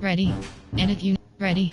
Ready. Edit unit. Ready.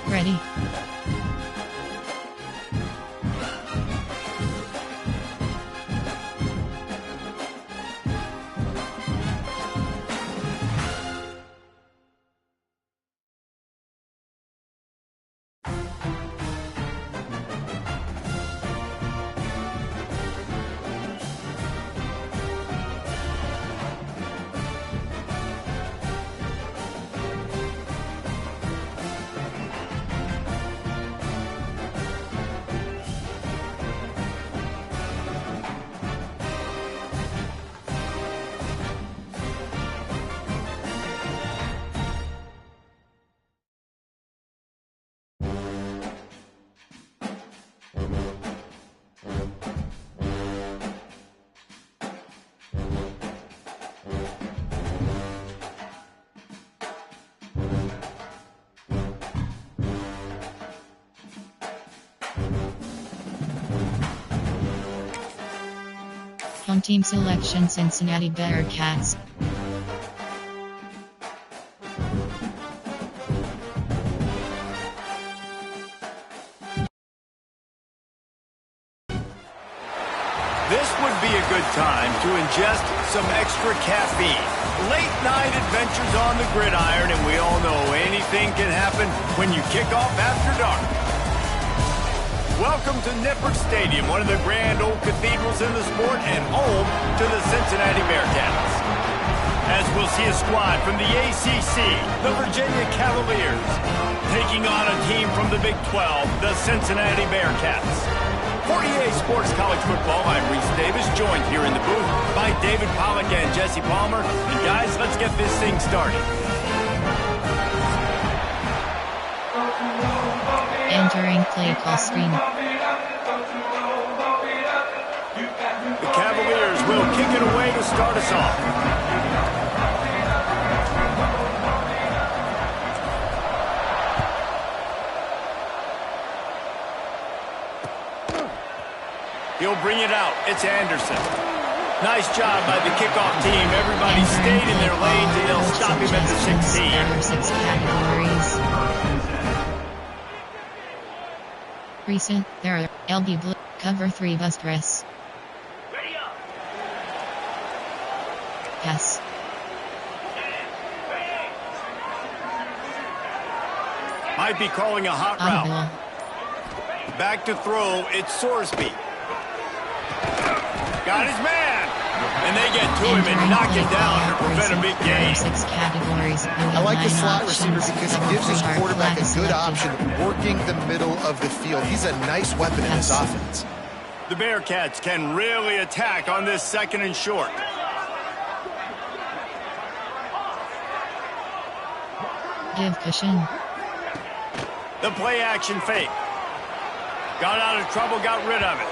Ready. Home team selection Cincinnati Bearcats. This would be a good time to ingest some extra caffeine. Late night adventures on the gridiron, and we all know anything can happen when you kick off after dark. Welcome to Nippert Stadium, one of the grand old cathedrals in the sport and home to the Cincinnati Bearcats. As we'll see a squad from the ACC, the Virginia Cavaliers, taking on a team from the Big 12, the Cincinnati Bearcats. For EA Sports College Football, I'm Reese Davis, joined here in the booth by David Pollack and Jesse Palmer. And guys, let's get this thing started. Entering play call screen. The Cavaliers will kick it away to start us off. He'll bring it out. It's Anderson. Nice job by the kickoff team. Everybody stayed in their lanes, and they'll stop him at the 16. There are 6 categories. Recent, there are LB Blue, Cover 3 Bust Press. Ready up. Pass. Might be calling a hot route. Audible. Back to throw, it's Sorsby. Got his man. And they get to him and knock him down to prevent a big There are gain. 6 categories. I like the slot receiver because he gives his quarterback a good option working the middle of the field. He's a nice weapon in this offense. The Bearcats can really attack on this 2nd and short. Give cushion. The play action fake. Got out of trouble, got rid of it.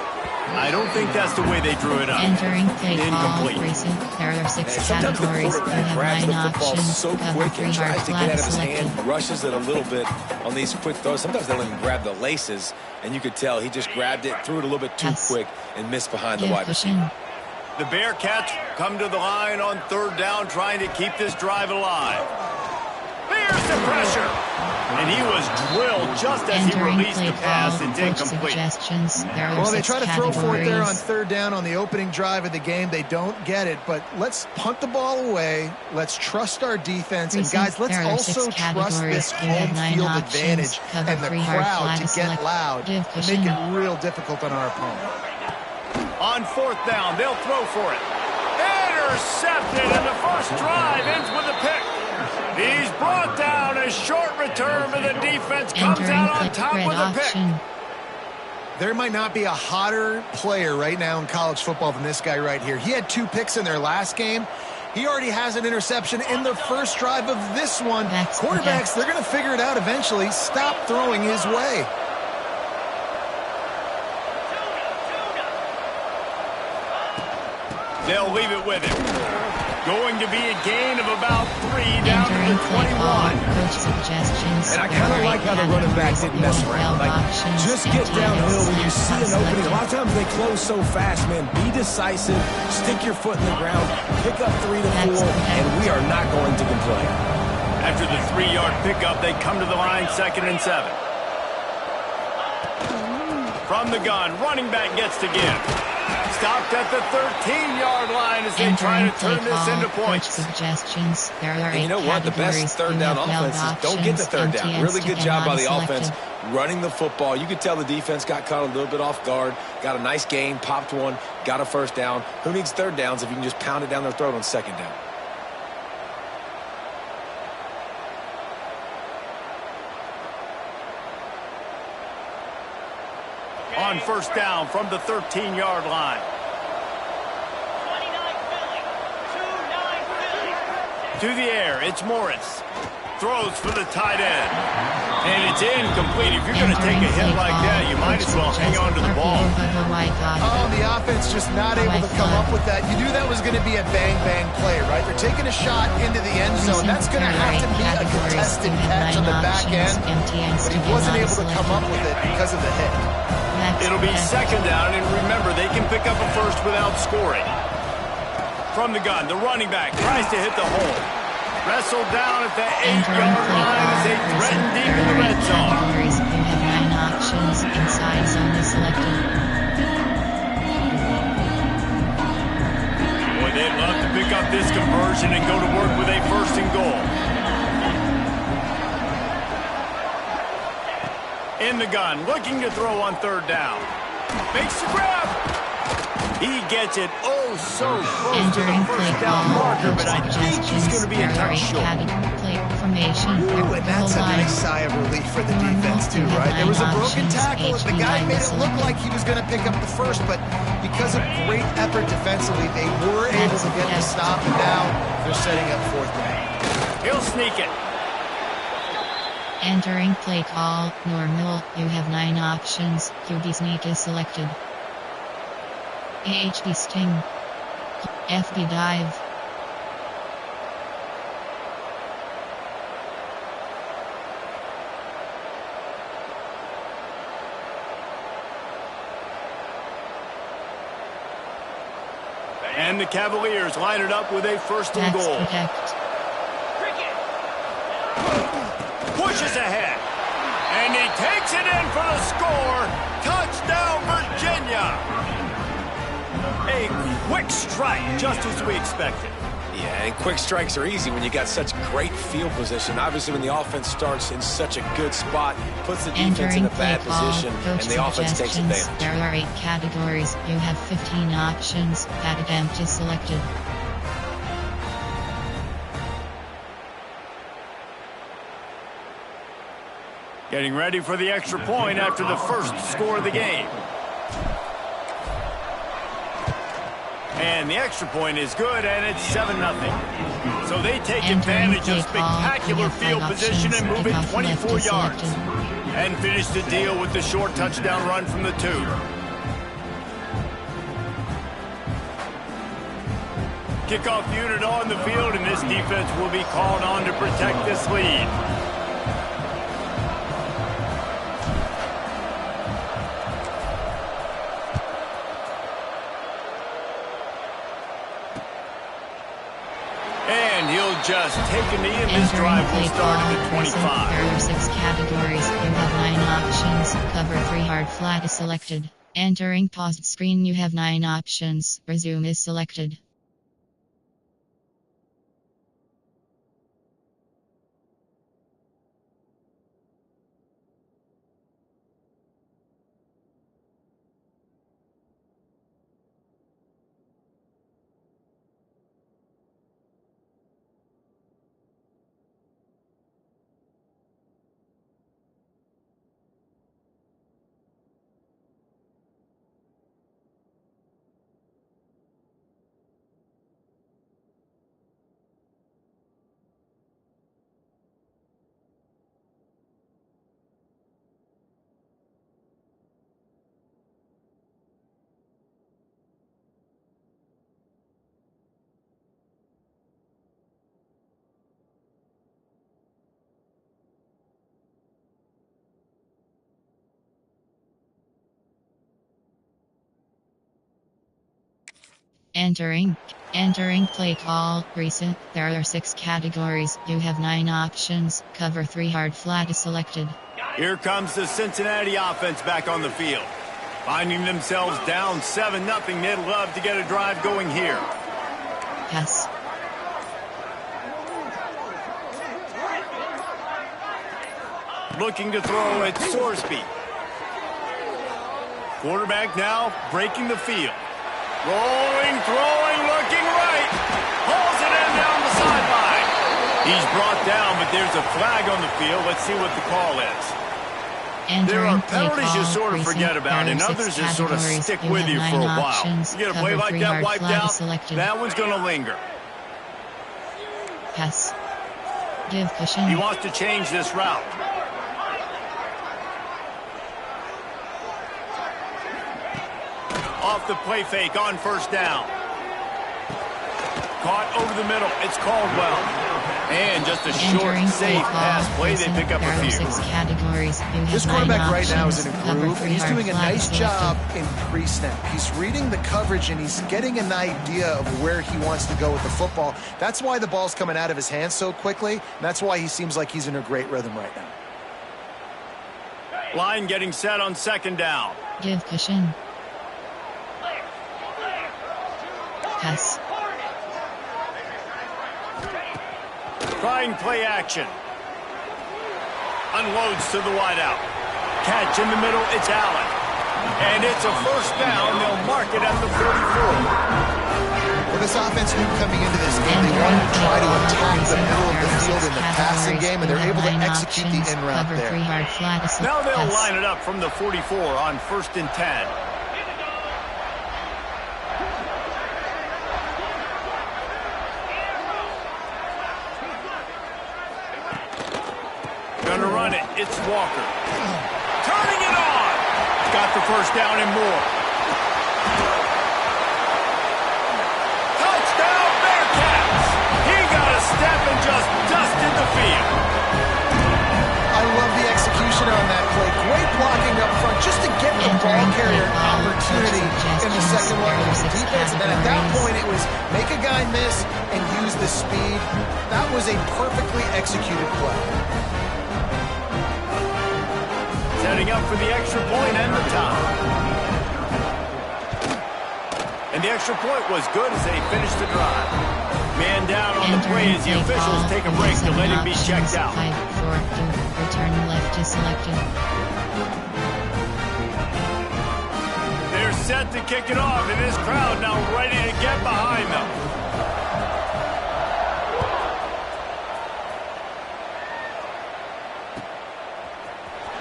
I don't think that's the way they drew it up. Entering play call. Incomplete. Recent. There are 6 Sometimes the categories. You quarterback have grabs 9 the football options. so Cover quick 3 and hard tries to get flag out of his selected. hand, rushes it a little bit on these quick throws. Sometimes they'll even grab the laces, and you could tell he just grabbed it, threw it a little bit too quick, and missed behind the wide receiver. The Bearcats come to the line on 3rd down, trying to keep this drive alive. Here's the pressure. And he was drilled just as he released the pass. It's incomplete. Well, they try to throw for it there on 3rd down on the opening drive of the game. They don't get it, but let's punt the ball away. Let's trust our defense. And, guys, let's also trust this home field advantage and the crowd to get loud and make it real difficult on our opponent. On 4th down, they'll throw for it. Intercepted, and the first drive ends with a pick. He's brought down. A short return, but the defense comes out on top with a pick. There might not be a hotter player right now in college football than this guy right here. He had 2 picks in their last game. He already has an interception in the first drive of this one. Quarterbacks, they're going to figure it out eventually. Stop throwing his way. They'll leave it with him. Going to be a gain of about 3 down to the 21. And I kind of like how the running back didn't mess around. Like, just get downhill when you see an opening. A lot of times they close so fast, man. Be decisive. Stick your foot in the ground. Pick up 3 to 4, and we are not going to complain. After the 3-yard pickup, they come to the line 2nd and 7. From the gun, running back gets to give. Stopped at the 13-yard line as they try to turn this into points. And you know what? The best 3rd down offense is don't get the 3rd down. Really good job by the offense running the football. You could tell the defense got caught a little bit off guard. Got a nice gain, popped one, got a 1st down. Who needs 3rd downs if you can just pound it down their throat on 2nd down? On 1st down from the 13-yard line. To the air, it's Morris. Throws for the tight end. And it's incomplete. If you're going to take a hit like that, you might as well hang on to the ball. Oh, the offense just not able to come up with that. You knew that was going to be a bang-bang play, right? They're taking a shot into the end zone. That's going to have to be a contested catch on the back end. But he wasn't able to come up with it because of the hit. It'll be 2nd down, and remember, they can pick up a 1st without scoring. From the gun, the running back tries to hit the hole. Wrestled down at the 8-yard line as they threaten deep in the red zone. You have 9 options. Inside zone is selected. Boy, they'd love to pick up this conversion and go to work with a 1st and goal. In the gun, looking to throw on 3rd down. Makes the grab. He gets it so close to the 1st down marker, but I think he's going to be a touch short. Ooh, and that's a nice sigh of relief for the defense too, right? There was a broken tackle, and the guy made it look like he was going to pick up the 1st, but because of great effort defensively, they were able to get the stop, and now they're setting up 4th down. He'll sneak it. Entering play call, normal, you have 9 options, QB sneak is selected. AHB sting. FB dive. And the Cavaliers line it up with a 1st and goal. Protect. Pushes ahead. And he takes it in for the score. Touchdown, Virginia. A quick strike, just as we expected. Yeah, and quick strikes are easy when you got such great field position. Obviously, when the offense starts in such a good spot, puts the defense in a bad position, and the offense takes advantage. There are 8 categories. You have 15 options. That attempt is selected. Getting ready for the extra point after the 1st score of the game. And the extra point is good, and it's 7-0. So they take advantage of spectacular field position and move it 24 yards. And finish the deal with the short touchdown run from the 2. Kickoff unit on the field, and this defense will be called on to protect this lead. And he'll just take a knee, and this drive will start at the 25. There are 6 categories. You have 9 options. Cover 3 hard flat is selected. Entering paused screen, you have 9 options. Resume is selected. Entering play call, recent, there are 6 categories, you have 9 options, cover 3 hard flat is selected. Here comes the Cincinnati offense back on the field. Finding themselves down 7-0, they'd love to get a drive going here. Pass. Looking to throw at Sorsby. Quarterback now breaking the field. Rolling, throwing, looking right. Pulls it in down the sideline. He's brought down, but there's a flag on the field. Let's see what the call is. There are penalties you sort of forget about, and others just sort of stick with you for a while. You get a play like that wiped out, that one's going to linger. Pass. Give cushion. He wants to change this route. Off the play fake on first down. Caught over the middle. It's Caldwell. And just a short, safe pass play. They pick up a few. 6 categories. This quarterback right now is in a groove, and he's doing a nice job in pre-snap. He's reading the coverage, and he's getting an idea of where he wants to go with the football. That's why the ball's coming out of his hands so quickly, and that's why he seems like he's in a great rhythm right now. Line getting set on second down. Give cushion. Pass. Trying play action. Unloads to the wideout. Catch in the middle, it's Allen. And it's a first down. They'll mark it at the 44. Well, this offense knew coming into this game, they wanted to try to attack the middle of the field in the passing game, and they're able to execute the in route there. Now they'll line it up from the 44 on 1st and 10. Gonna run it. It's Walker. Turning it on. Got the first down and more. Touchdown Bearcats. He got a step and just dusted the field. I love the execution on that play. Great blocking up front just to get the ball carrier an opportunity in the second level of the defense. And then at that point, it was make a guy miss and use the speed. That was a perfectly executed play. Setting up for the extra point and the tie. And the extra point was good as they finished the drive. Man down on the play as the officials take a break to let him be checked out. 5-4, return left is selected. They're set to kick it off, and this crowd now ready to get behind them.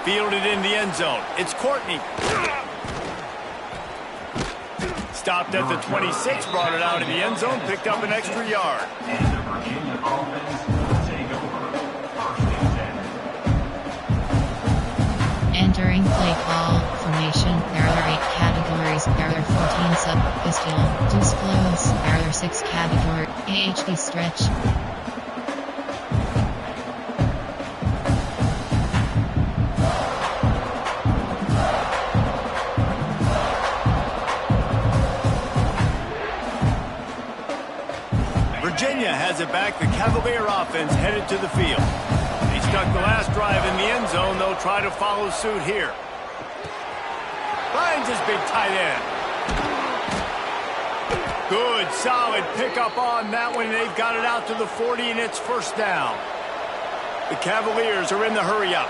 Fielded in the end zone. It's Courtney. Stopped at the 26, brought it out of the end zone, picked up an extra yard. Entering play call formation, there are 8 categories. categories. There are 14 sub-pistol. 2 clothes. There are 6 categories. AHD stretch. Virginia has it back. The Cavalier offense headed to the field. He stuck the last drive in the end zone. They'll try to follow suit here. Finds his big tight end. Good, solid pickup on that one. They've got it out to the 40, and it's first down. The Cavaliers are in the hurry-up.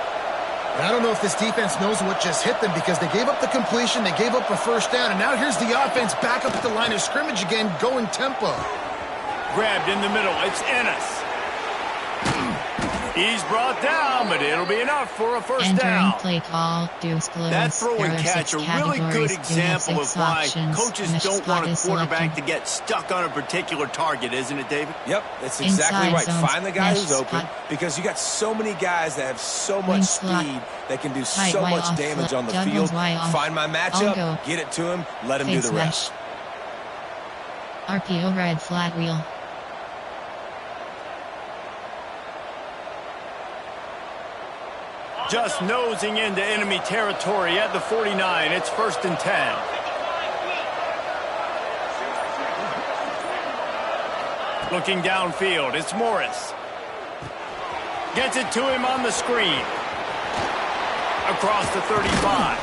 I don't know if this defense knows what just hit them because they gave up the completion, they gave up a first down, and now here's the offense back up at the line of scrimmage again, going tempo. Grabbed in the middle. It's Ennis. He's brought down, but it'll be enough for a first down. Play call, that throw and catch, a really good example of why coaches don't want a quarterback to get stuck on a particular target, isn't it, David? Yep, that's exactly right. Find the guy who's open because you got so many guys that have so much speed that can do so much damage on the field. Find my matchup, get it to him, let him do the rest. RPO red flat wheel. Just nosing into enemy territory at the 49. It's first and 10. Looking downfield, it's Morris. Gets it to him on the screen. Across the 35.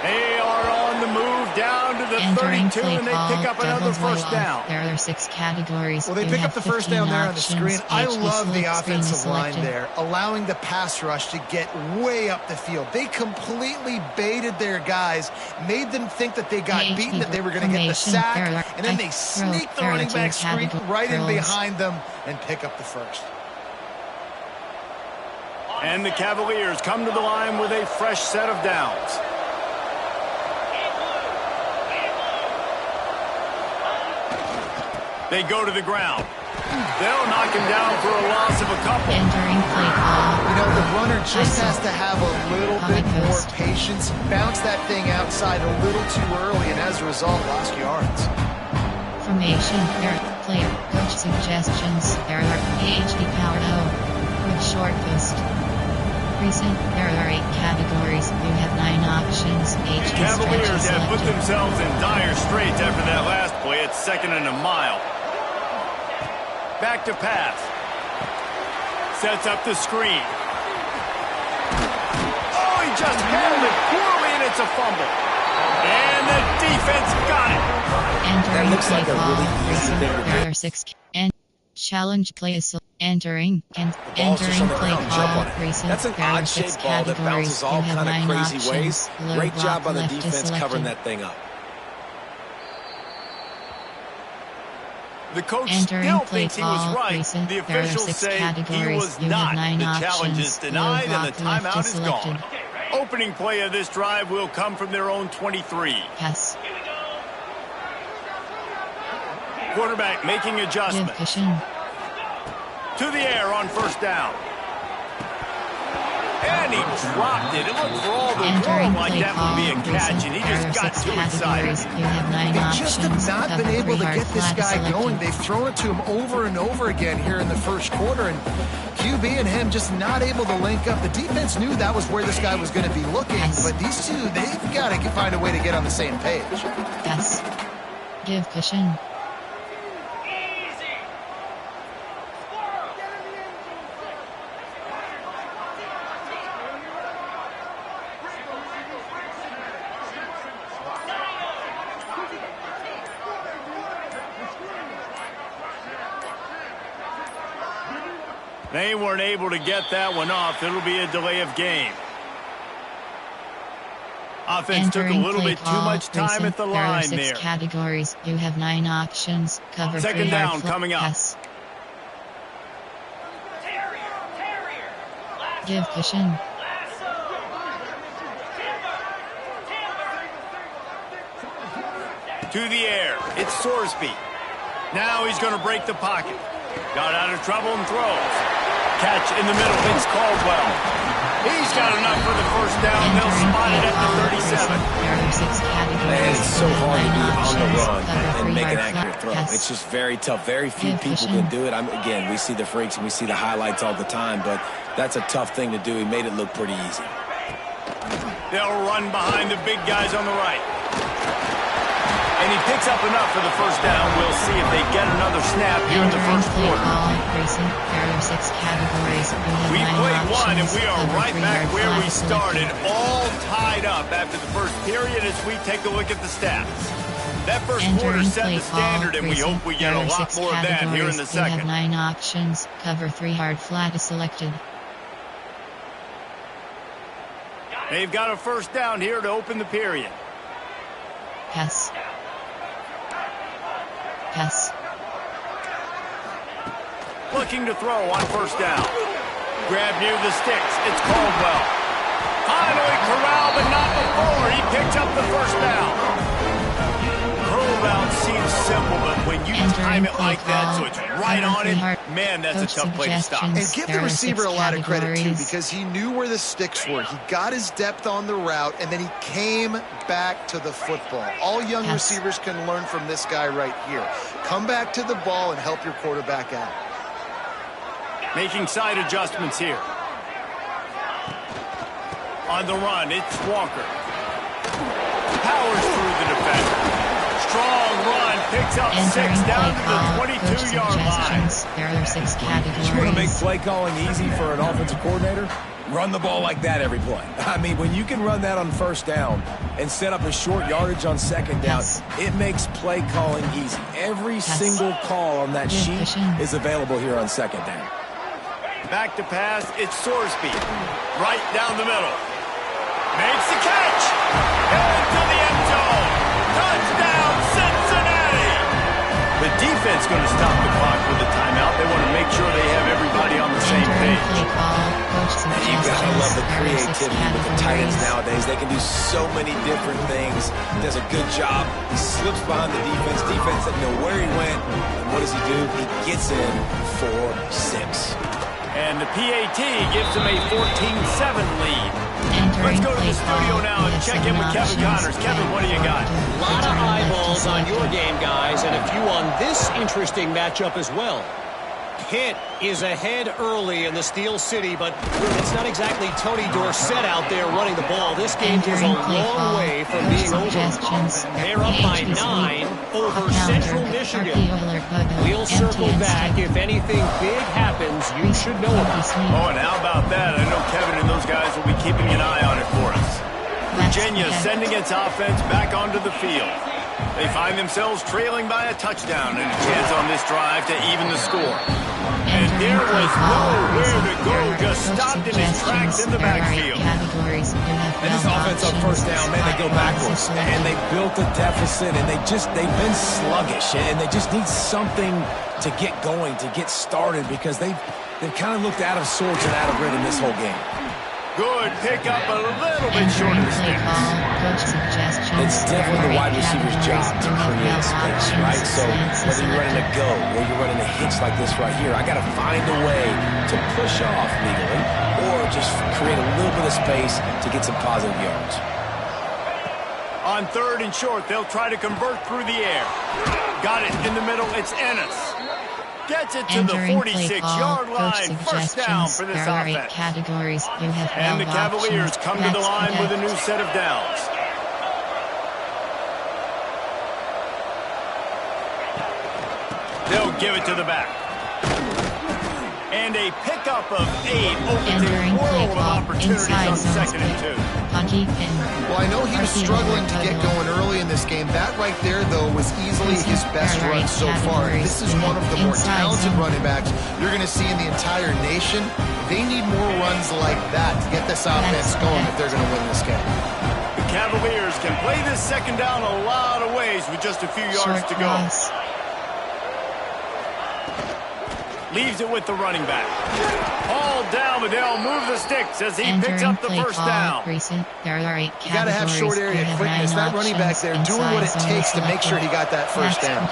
They are on the move down to the 32, and they pick up another first down. There are 6 categories. Well, they pick up the first down there on the screen. I love the offensive line there, allowing the pass rush to get way up the field. They completely baited their guys, made them think that they got beaten, that they were going to get the sack, and then they sneak the running back screen right in behind them and pick up the first. And the Cavaliers come to the line with a fresh set of downs. They go to the ground. They'll knock him down for a loss of a couple. Entering play call. You know, the runner just has to have a little bit more patience. Bounce that thing outside a little too early, and as a result, lost yards. Formation, player, coach suggestions. There are AHD powered O. With short post. Recent, there are 8 categories. You have 9 options. The Cavaliers have put themselves in dire straits after that last play. It's second and a mile. Back to pass. Sets up the screen. Oh, he just handled it poorly, and it's a fumble. And the defense got it. That looks like a really easy thing to do. There are 6 and challenge plays. Entering and entering play call. That's an odd-shaped ball that bounces all kind of crazy ways. Great job by the defense covering that thing up. The coach still thinks he was right. The officials say he was not. The challenge is denied and the timeout is gone. Opening play of this drive will come from their own 23. Yes. Quarterback making adjustments. To the air on first down. And he dropped it. It looked for all the world like that would be a catch, and he just got too excited. They've just have not been able to get this guy going. They've thrown it to him over and over again here in the first quarter, and QB and him just not able to link up. The defense knew that was where this guy was going to be looking, but these two, they've got to find a way to get on the same page. Yes. Give cushion. They weren't able to get that one off. It'll be a delay of game. Offense took a little bit too much time at the line there. There are 6 categories. You have 9 options. Cover second down coming up. Yes. Give cushion. To the air. It's Sorsby. Now he's going to break the pocket. Got out of trouble and throws. catch in the middle. It's Caldwell. He's got enough for the first down. They'll spot it at the 37. Man, it's so hard to be on the run and make an accurate throw. It's just very tough. Very few people can do it. Again, we see the freaks and we see the highlights all the time, but that's a tough thing to do. He made it look pretty easy. They'll run behind the big guys on the right. And he picks up enough for the first down. We'll see if they get another snap here in the first quarter. We played one, and we are right back where we started, all tied up after the first period as we take a look at the stats. That first quarter set the standard, and we hope we get a lot more of that here in the second. You have 9 options. Cover 3 hard flat is selected. They've got a first down here to open the period. Pass. Pass. Looking to throw on first down. Grab near the sticks. It's Caldwell. Finally corralled, but not before. He picked up the first down. Curl route seems simple, but when you time it like that so it's right on it, man, that's a tough play to stop. And give the receiver a lot of credit, too, because he knew where the sticks were. He got his depth on the route, and then he came back to the football. All young receivers can learn from this guy right here. Come back to the ball and help your quarterback out. Making side adjustments here. On the run, it's Walker. Powers through the defender. Strong run, picks up 6 down to the 22-yard line. There are 6 categories. You want to make play calling easy for an offensive coordinator? Run the ball like that every play. I mean, when you can run that on first down and set up a short yardage on second down, it makes play calling easy. Every single call on that sheet is available here on second down. Back to pass, it's Sorsby. Right down the middle. Makes the catch. Into the end zone. Touchdown, Cincinnati. The defense going to stop the clock with a timeout. They want to make sure they have everybody on the same page. And you got to love the creativity with the tight ends nowadays. They can do so many different things. He does a good job. He slips behind the defense. Defense doesn't know where he went. And what does he do? He gets in for 6. And the PAT gives them a 14-7 lead. Let's go to the studio now and check in with Kevin Connors. Kevin, what do you got? A lot of eyeballs on your game, guys, and a few on this interesting matchup as well. Pitt is ahead early in the Steel City, but it's not exactly Tony Dorsett out there running the ball. This game is a long way from being over. They're up by 9 over Central Michigan. We'll circle back. If anything big happens, you should know about it. Oh, and how about that? I know Kevin and those guys will be keeping an eye on it for us. Virginia sending its offense back onto the field. They find themselves trailing by a touchdown and a chance on this drive to even the score. And there was nowhere to go, just stopped in his tracks in the backfield. And this offense on first down, man, they go backwards. And they built a deficit, and they've been sluggish, and they just need something to get going, to get started, because they've kind of looked out of sorts and out of rhythm this whole game. Good pick up, a little bit short of the sticks. It's definitely the wide receiver's job to create space, right? So whether you're running a go or you're running a hitch like this right here, I got to find a way to push off legally or just create a little bit of space to get some positive yards. On 3rd and short, they'll try to convert through the air. Got it in the middle, it's Ennis. Gets it to the 46-yard line. First down for this offense. And the Cavaliers come to the line with a new set of downs. They'll give it to the back. And a pickup of 8 opens a world of opportunities on 2nd and 2. Well, I know he was struggling to get going early in this game. That right there, though, was easily his best run so far. This is one of the more talented running backs you're going to see in the entire nation. They need more runs like that to get this offense going if they're going to win this game. The Cavaliers can play this second down a lot of ways with just a few yards to go. Leaves it with the running back. All down, but they'll move the sticks as he picks up the first down. You got to have short area quickness. That running back there doing what it takes to make sure he got that first down.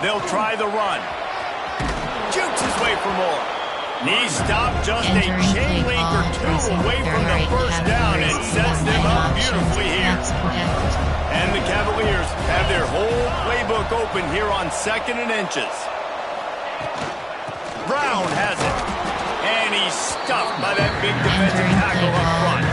They'll try the run. Jukes his way for more. Knee stop, just a chain link or two away from the first down and sets them up beautifully here. And the Cavaliers have their whole playbook open here on 2nd and inches. Brown has it. And he's stuffed by that big defensive tackle up front.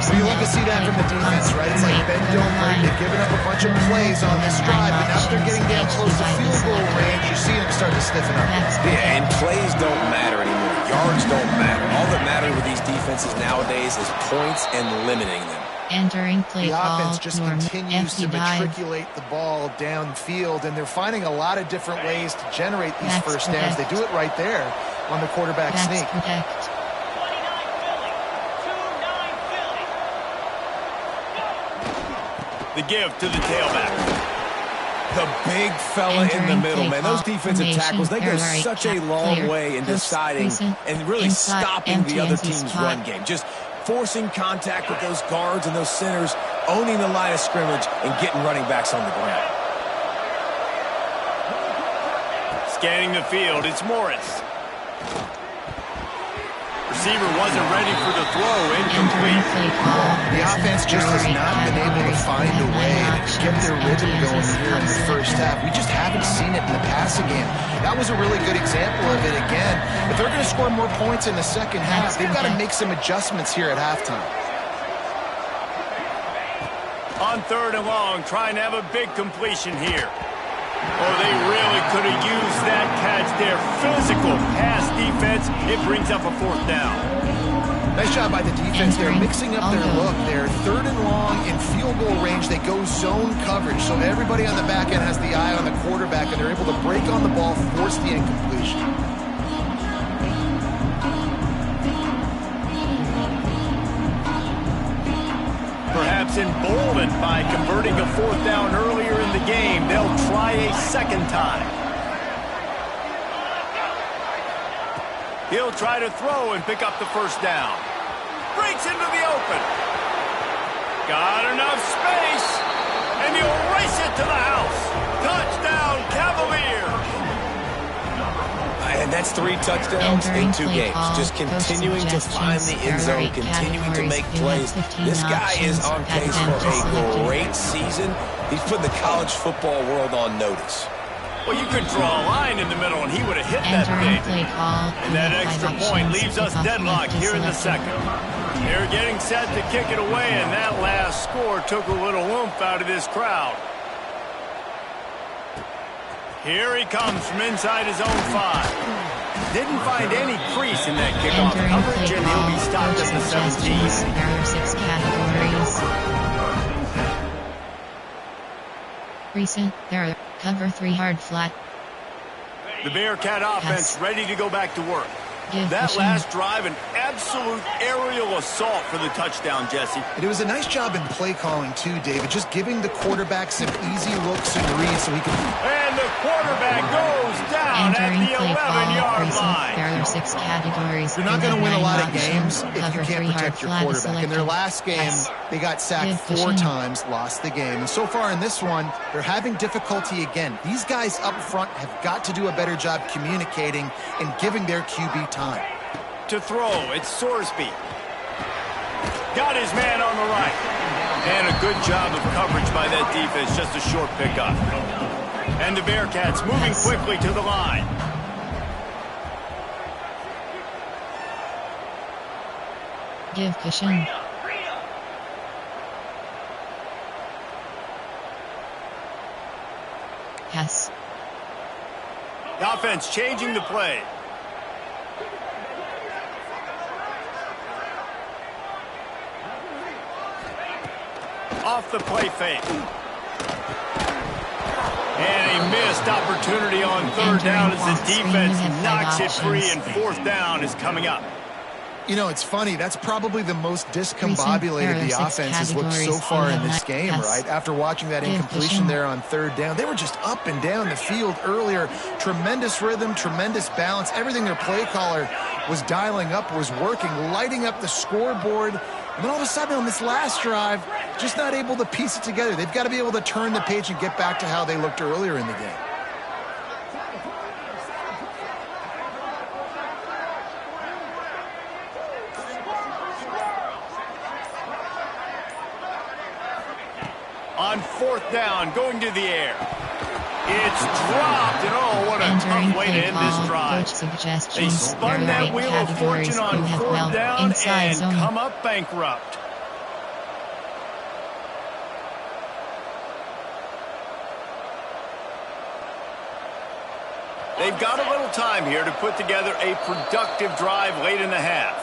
Well, you love to see that from the defense, right? It's like bend, don't break. They've given up a bunch of plays on this drive, but now that they're getting down close to field goal range, you're seeing them start to stiffen up. Yeah, and plays don't matter anymore. Yards don't matter. All that matters with these defenses nowadays is points and limiting them. Entering play the ball, offense just continues to matriculate the ball downfield, and they're finding a lot of different ways to generate these first downs. They do it right there on the quarterback sneak. The give to the tailback. The big fella in the middle, man. Those defensive tackles, they go such a long way in deciding and really stopping the other team's run game. Just forcing contact with those guards and those centers, owning the line of scrimmage, and getting running backs on the ground. Scanning the field, it's Morris. Receiver wasn't ready for the throw, incomplete. The offense just has not been able to find a way to get their rhythm going here in the first half. We just haven't seen it in the passing game. That was a really good example of it again. If they're going to score more points in the second half, they've got to make some adjustments here at halftime. On 3rd and long, trying to have a big completion here. Oh, they really could have used that catch there. Physical pass defense. It brings up a 4th down. Nice job by the defense there, mixing up their look there. 3rd and long in field goal range. They go zone coverage, so everybody on the back end has the eye on the quarterback, and they're able to break on the ball, force the incompletion. Perhaps emboldened by converting a 4th down earlier in the game, they'll try a 2nd time. He'll try to throw and pick up the 1st down. Breaks into the open. Got enough space. And he'll race it to the house. Touchdown, Cavaliers. And that's 3 touchdowns in 2 games. Just continuing to find the end zone, continuing to make plays. This guy is on pace for a great season. He's putting the college football world on notice. Well, you could draw a line in the middle, and he would have hit that thing. And that extra point leaves us deadlocked here in the second. They're getting set to kick it away, and that last score took a little oomph out of this crowd. Here he comes from inside his own 5. Didn't find any crease in that kickoff coverage, and he'll be stopped at the 17. There are 6 categories. Recent, there, cover 3 hard flat. The Bearcat offense ready to go back to work. That last drive, an absolute aerial assault for the touchdown, Jesse. It was a nice job in play calling, too, David. Just giving the quarterback some easy looks and reads so he can... And the quarterback goes down at the 11-yard line. There are 6 categories. You're not going to win a lot of games if you can't protect your quarterback. In their last game, they got sacked 4 times, lost the game. And so far in this one, they're having difficulty again. These guys up front have got to do a better job communicating and giving their QB time. To throw, it's Sorsby. Got his man on the right. And a good job of coverage by that defense, just a short pickup. And the Bearcats moving quickly to the line. Give cushion. Pass. The offense changing the play. Off the play fake. And a missed opportunity on 3rd down as the defense knocks it free, and 4th down is coming up. You know, it's funny. That's probably the most discombobulated the offense has looked so far in this game, right? After watching that incompletion there on 3rd down, they were just up and down the field earlier. Tremendous rhythm, tremendous balance. Everything their play caller was dialing up was working, lighting up the scoreboard. And then all of a sudden on this last drive, just not able to piece it together. They've got to be able to turn the page and get back to how they looked earlier in the game. On 4th down, going to the air. It's dropped, and oh, what a tough way to end this drive. They spun that wheel of fortune on 4th down and come up bankrupt. They've got a little time here to put together a productive drive late in the half.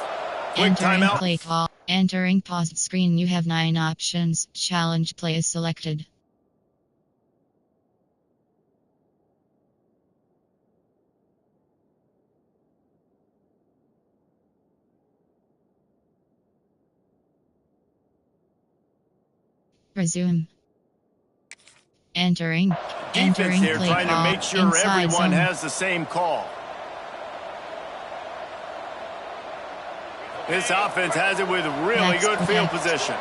Quick timeout. Play call. Entering paused screen. You have 9 options. Challenge play is selected. Resume. Entering here play trying call. To make sure everyone has the same call. This offense has it with really good field position.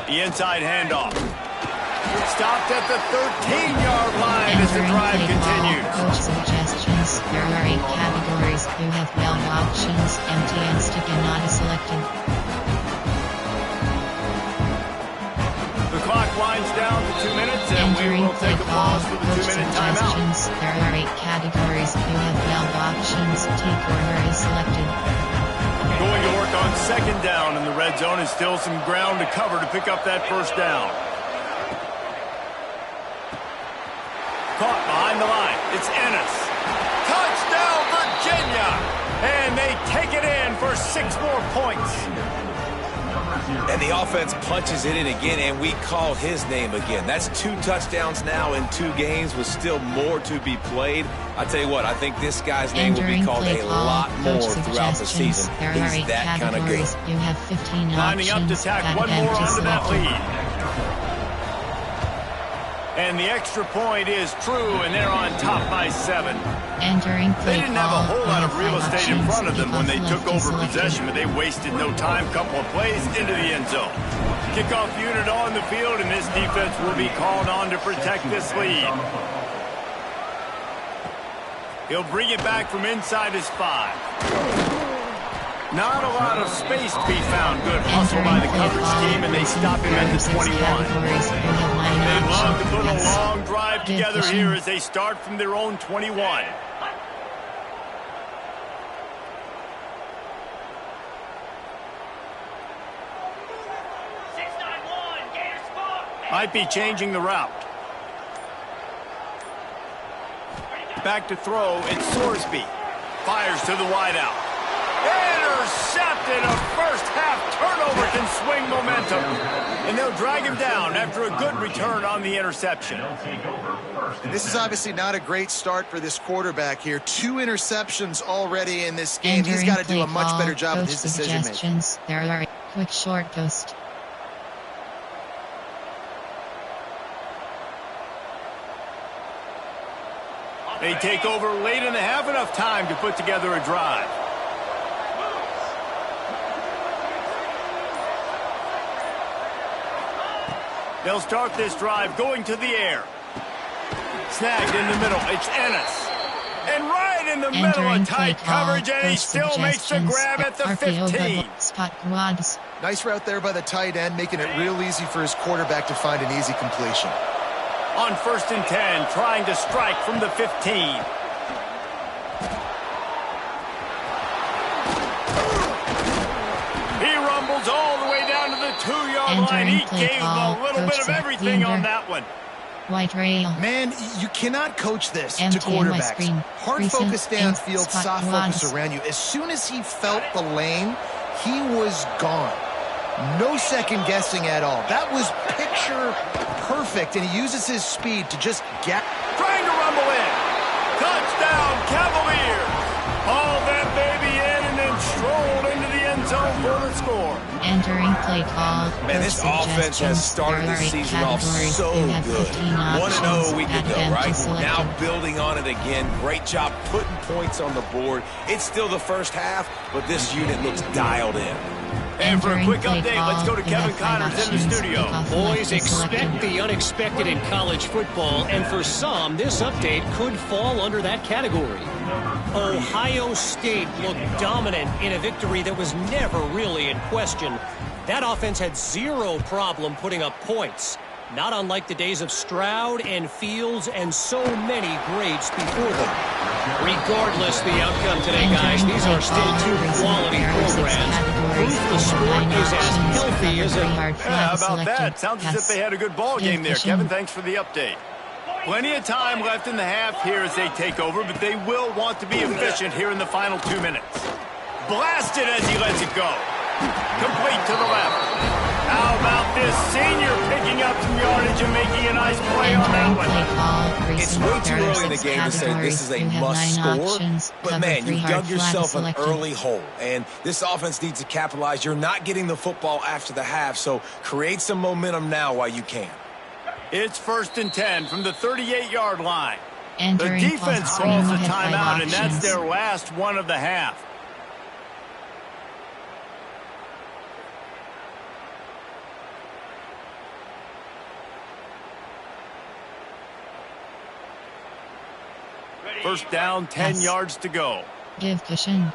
The inside handoff. Stopped at the 13-yard line as the drive continues. Coach suggestions. There are 8 categories. You have 12 options. Empty and stick and not selected. The clock winds down to 2 minutes, and we will take a pause for the 2-minute timeout. There are 8 categories. You have 12 options. T-corner is selected. Going to work on 2nd down, and the red zone is still some ground to cover to pick up that 1st down. Caught behind the line. It's Ennis. Touchdown, Virginia! And they take it in for 6 more points. And the offense punches it in again, and we call his name again. That's 2 touchdowns now in 2 games with still more to be played. I tell you what, I think this guy's name will be called a lot more throughout the season. He's that kind of good. You have 15 lining up to tack one more onto that lead. And the extra point is true, and they're on top by 7. They didn't have a whole lot of real estate in front of them when they took over possession, but they wasted no time. Couple of plays into the end zone. Kickoff unit on the field, and this defense will be called on to protect this lead. He'll bring it back from inside his 5. Not a lot of space to be found. Good hustle by the coverage team, and they stop him at the 21. They love to put a long drive together here as they start from their own 21. Might be changing the route. Back to throw, it's Sorsby. Fires to the wideout. Intercepted. A first-half turnover can swing momentum. And they'll drag him down after a good return on the interception. And this is obviously not a great start for this quarterback here. 2 interceptions already in this game. He's got to do a much better job with his decision-making. There are a quick short post. They take over late in the half, enough time to put together a drive. They'll start this drive going to the air. Snagged in the middle. It's Ennis. And right in the middle of tight coverage, and he still makes the grab at the 15. Nice route there by the tight end, making it real easy for his quarterback to find an easy completion. On 1st and 10, trying to strike from the 15. He rumbles all the way down to the 2-yard line. He gave a little bit of everything on that one. White rail. Man, you cannot coach this to quarterbacks. Hard focus downfield, soft focus around you. As soon as he felt the lane, he was gone. No second guessing at all. That was picture perfect, and he uses his speed to just get. Trying to rumble in. Touchdown, Cavaliers. Haul that baby in and then strolled into the end zone for the score. Entering play call. Man, this offense has started the season off so good. 1-0 a week ago, right? Now building on it again. Great job putting points on the board. It's still the first half, but this unit looks dialed in. And for a quick update, let's go to Kevin Connors in the studio. Boys, expect the unexpected in college football, and for some, this update could fall under that category. Ohio State looked dominant in a victory that was never really in question. That offense had zero problem putting up points. Not unlike the days of Stroud and Fields and so many greats before them. Regardless the outcome today, guys, these are still two quality programs. Proof the sport is as healthy as ever. Yeah, how about that? Sounds as if they had a good ball game there. Kevin, thanks for the update. Plenty of time left in the half here as they take over, but they will want to be efficient here in the final 2 minutes. Blasted as he lets it go. Complete to the left. How about this senior picking up some yardage and making a nice play on that one? It's way too early in the game to say this is a must score, but man, you dug yourself an early hole, and this offense needs to capitalize. You're not getting the football after the half, so create some momentum now while you can. It's 1st and 10 from the 38-yard line. The defense calls a timeout, and that's their last one of the half. First down, 10 yards to go. Give cushion.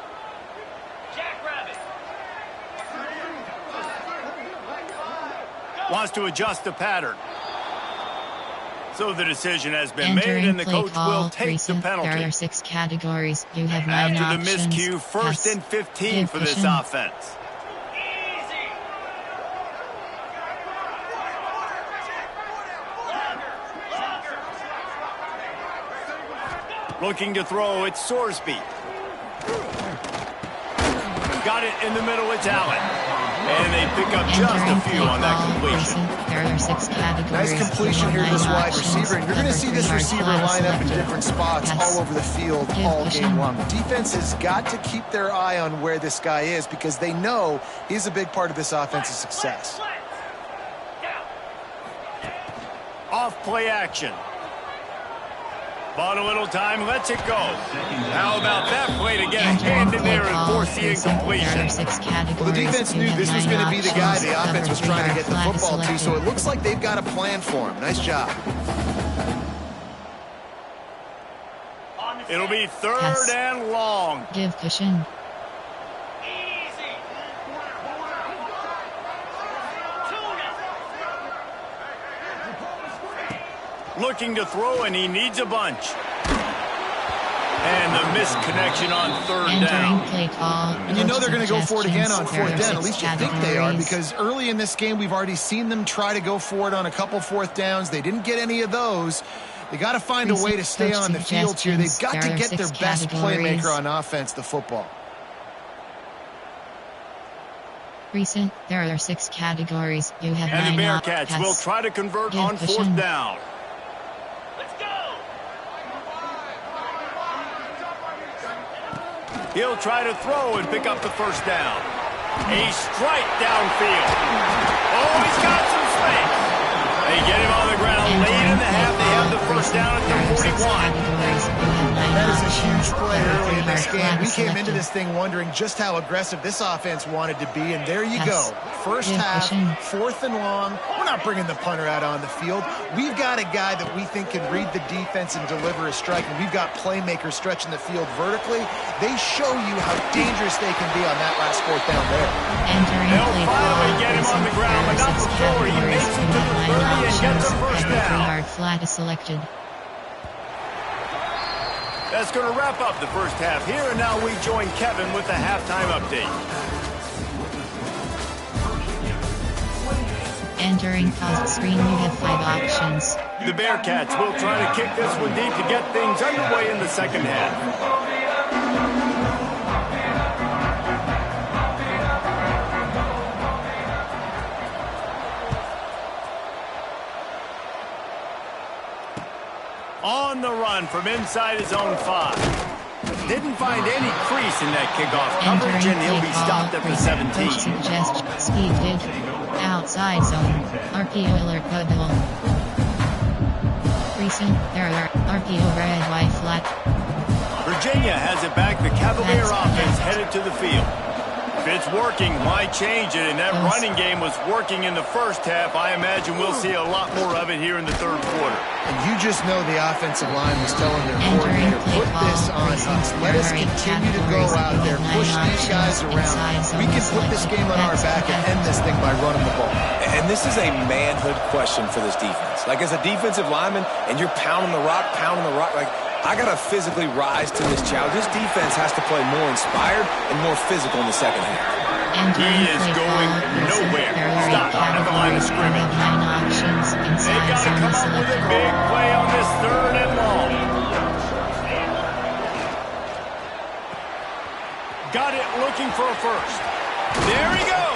Wants to adjust the pattern. So the decision has been made, and the coach will take the penalty. There are 6 categories. You have 9 After options. the miscue, 1st and 15 for this offense. Looking to throw, it's Sorsby. Got it in the middle, it's Allen. And they pick up just a few on that completion. There are 6 categories. Nice completion here to this wide receiver, and you're going to see this receiver line up in different spots all over the field all game long. The defense has got to keep their eye on where this guy is because they know he's a big part of this offense's success. Off play action. Bought a little time, lets it go. How about that play to get a hand in there and force the incompletion? Well, the defense knew this was going to be the guy the offense was trying to get the football to, so it looks like they've got a plan for him. Nice job. It'll be 3rd and long. Give cushion. Looking to throw, and he needs a bunch. And the misconnection on 3rd down. And you know they're going to go for it again on 4th down. At least you think they are, because early in this game, we've already seen them try to go for it on a couple 4th downs. They didn't get any of those. They got to find a way to stay on the field here. They've got to get their best playmaker on offense the football. There are 6 categories. You have 9 And the Bearcats will try to convert on 4th down. He'll try to throw and pick up the 1st down. A strike downfield. Oh, he's got some space. They get him on the ground late in the half. They have the 1st down at the 41. That is a huge play early in this game. We came into this thing wondering just how aggressive this offense wanted to be, and there you go. First half, 4th and long. We're not bringing the punter out on the field. We've got a guy that we think can read the defense and deliver a strike, and we've got playmakers stretching the field vertically. They show you how dangerous they can be on that last 4th down there. They'll finally get him on the ground, but not before he makes it to the 30 and gets a 1st down. Flat is selected. That's going to wrap up the first half here, and now we join Kevin with the halftime update. Entering pause screen, you have 5 options. The Bearcats will try to kick this one deep to get things underway in the 2nd half. On the run from inside his own 5. Didn't find any crease in that kickoff coverage, and he'll be stopped at the 17. Speed dig. Outside zone. RPO alert Goodwill. Recent error. RPO red white flat. Virginia has it back. The Cavalier offense headed to the field. it's working, why change it? And that running game was working in the first half. I imagine we'll see a lot more of it here in the third quarter. And you just know the offensive line was telling their coordinator, put this on us. Let us continue to go out there, push these guys around. We can put this game on our back and end this thing by running the ball. And this is a manhood question for this defense. Like, as a defensive lineman, and you're pounding the rock, like, I got to physically rise to this challenge. This defense has to play more inspired and more physical in the second half. He is going nowhere. Stop at the line of scrimmage. They've got to come up with a big play on this third and long. Got it, looking for a first. There he goes.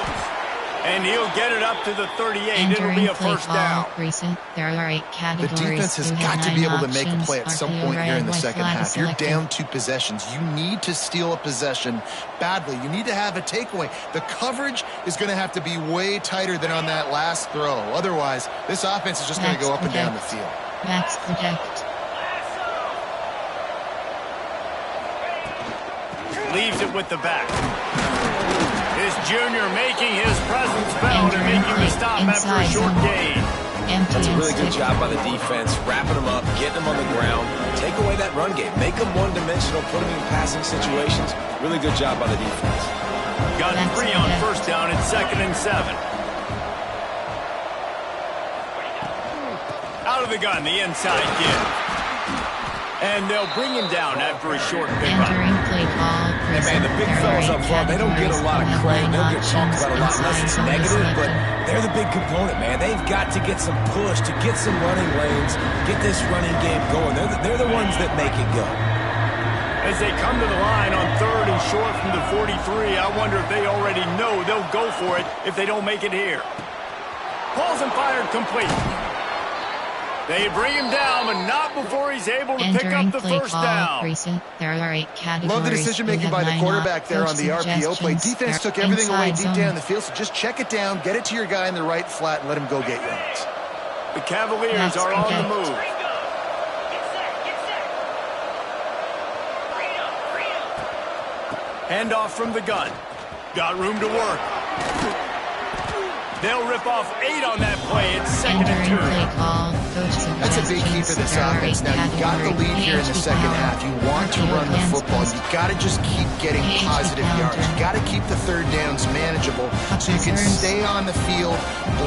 And he'll get it up to the 38. It'll be a first down. The defense has got to be able to make a play at some point here in the second half. You're down 2 possessions. You need to steal a possession badly. You need to have a takeaway. The coverage is going to have to be way tighter than on that last throw. Otherwise, this offense is just going to go up and down the field. Max protect. Leaves it with the back. His junior making his presence felt and making the stop after a short gain. That's a really good job by the defense, wrapping them up, getting them on the ground. Take away that run game. Make them one-dimensional, put them in passing situations. Really good job by the defense. Got 3 on first down and 2nd and 7. Out of the gun, the inside give. And they'll bring him down after a short pickup. Hey man, the big fellas up front, they don't get a lot of credit. They don't get talked about a lot unless it's negative, but they're the big component, man. They've got to get some push, to get some running lanes, get this running game going. They're the ones that make it go. As they come to the line on 3rd and short from the 43, I wonder if they already know they'll go for it if they don't make it here. Pulls and fired complete. They bring him down, but not before he's able to pick up the first down. Love the decision-making by the quarterback there on the RPO play. Defense took everything away deep down the field, so just check it down, get it to your guy in the right flat, and let him go get yards. The Cavaliers are on the move. Handoff from the gun. Got room to work. They'll rip off 8 on that play. It's 2nd and 2. That's a big key for this offense. Now, you've got the lead here in the second half. You want to run the football. You've got to just keep getting positive yards. You've got to keep the third downs manageable so you can stay on the field,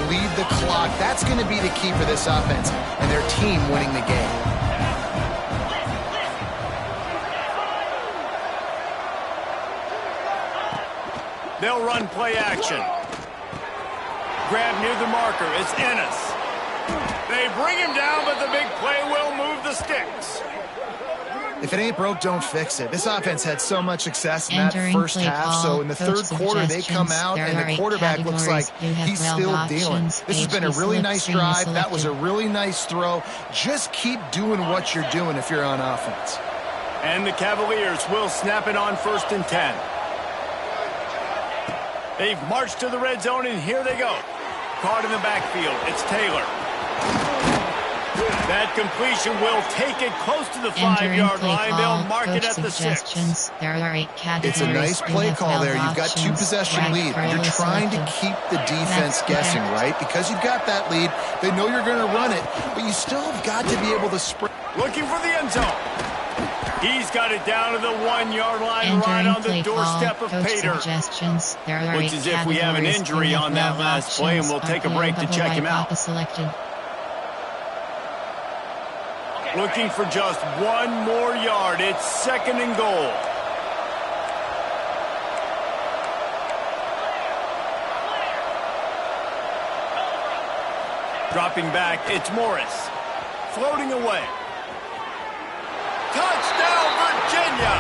bleed the clock. That's going to be the key for this offense and their team winning the game. They'll run play action. Grab near the marker. It's Ennis. They bring him down, but the big play will move the sticks. If it ain't broke, don't fix it. This offense had so much success in that first half, so in the third quarter they come out and the quarterback looks like he's still dealing. This has been a really nice drive. That was a really nice throw. Just keep doing what you're doing if you're on offense. And the Cavaliers will snap it on 1st and 10. They've marched to the red zone, and here they go. Caught in the backfield. It's Taylor. That completion will take it close to the 5-yard line. They'll mark it at the 6. It's a nice play call there. You've got 2-possession lead. You're trying to keep the defense guessing, right? Because you've got that lead, they know you're going to run it, but you still have got to be able to sprint. Looking for the end zone. He's got it down to the 1-yard line, right on the doorstep of Pater. Looks as if we have an injury on that last play, and we'll take a break to check him out. Looking for just 1 more yard. It's 2nd and goal. Dropping back, it's Morris. Floating away. Touchdown, Virginia!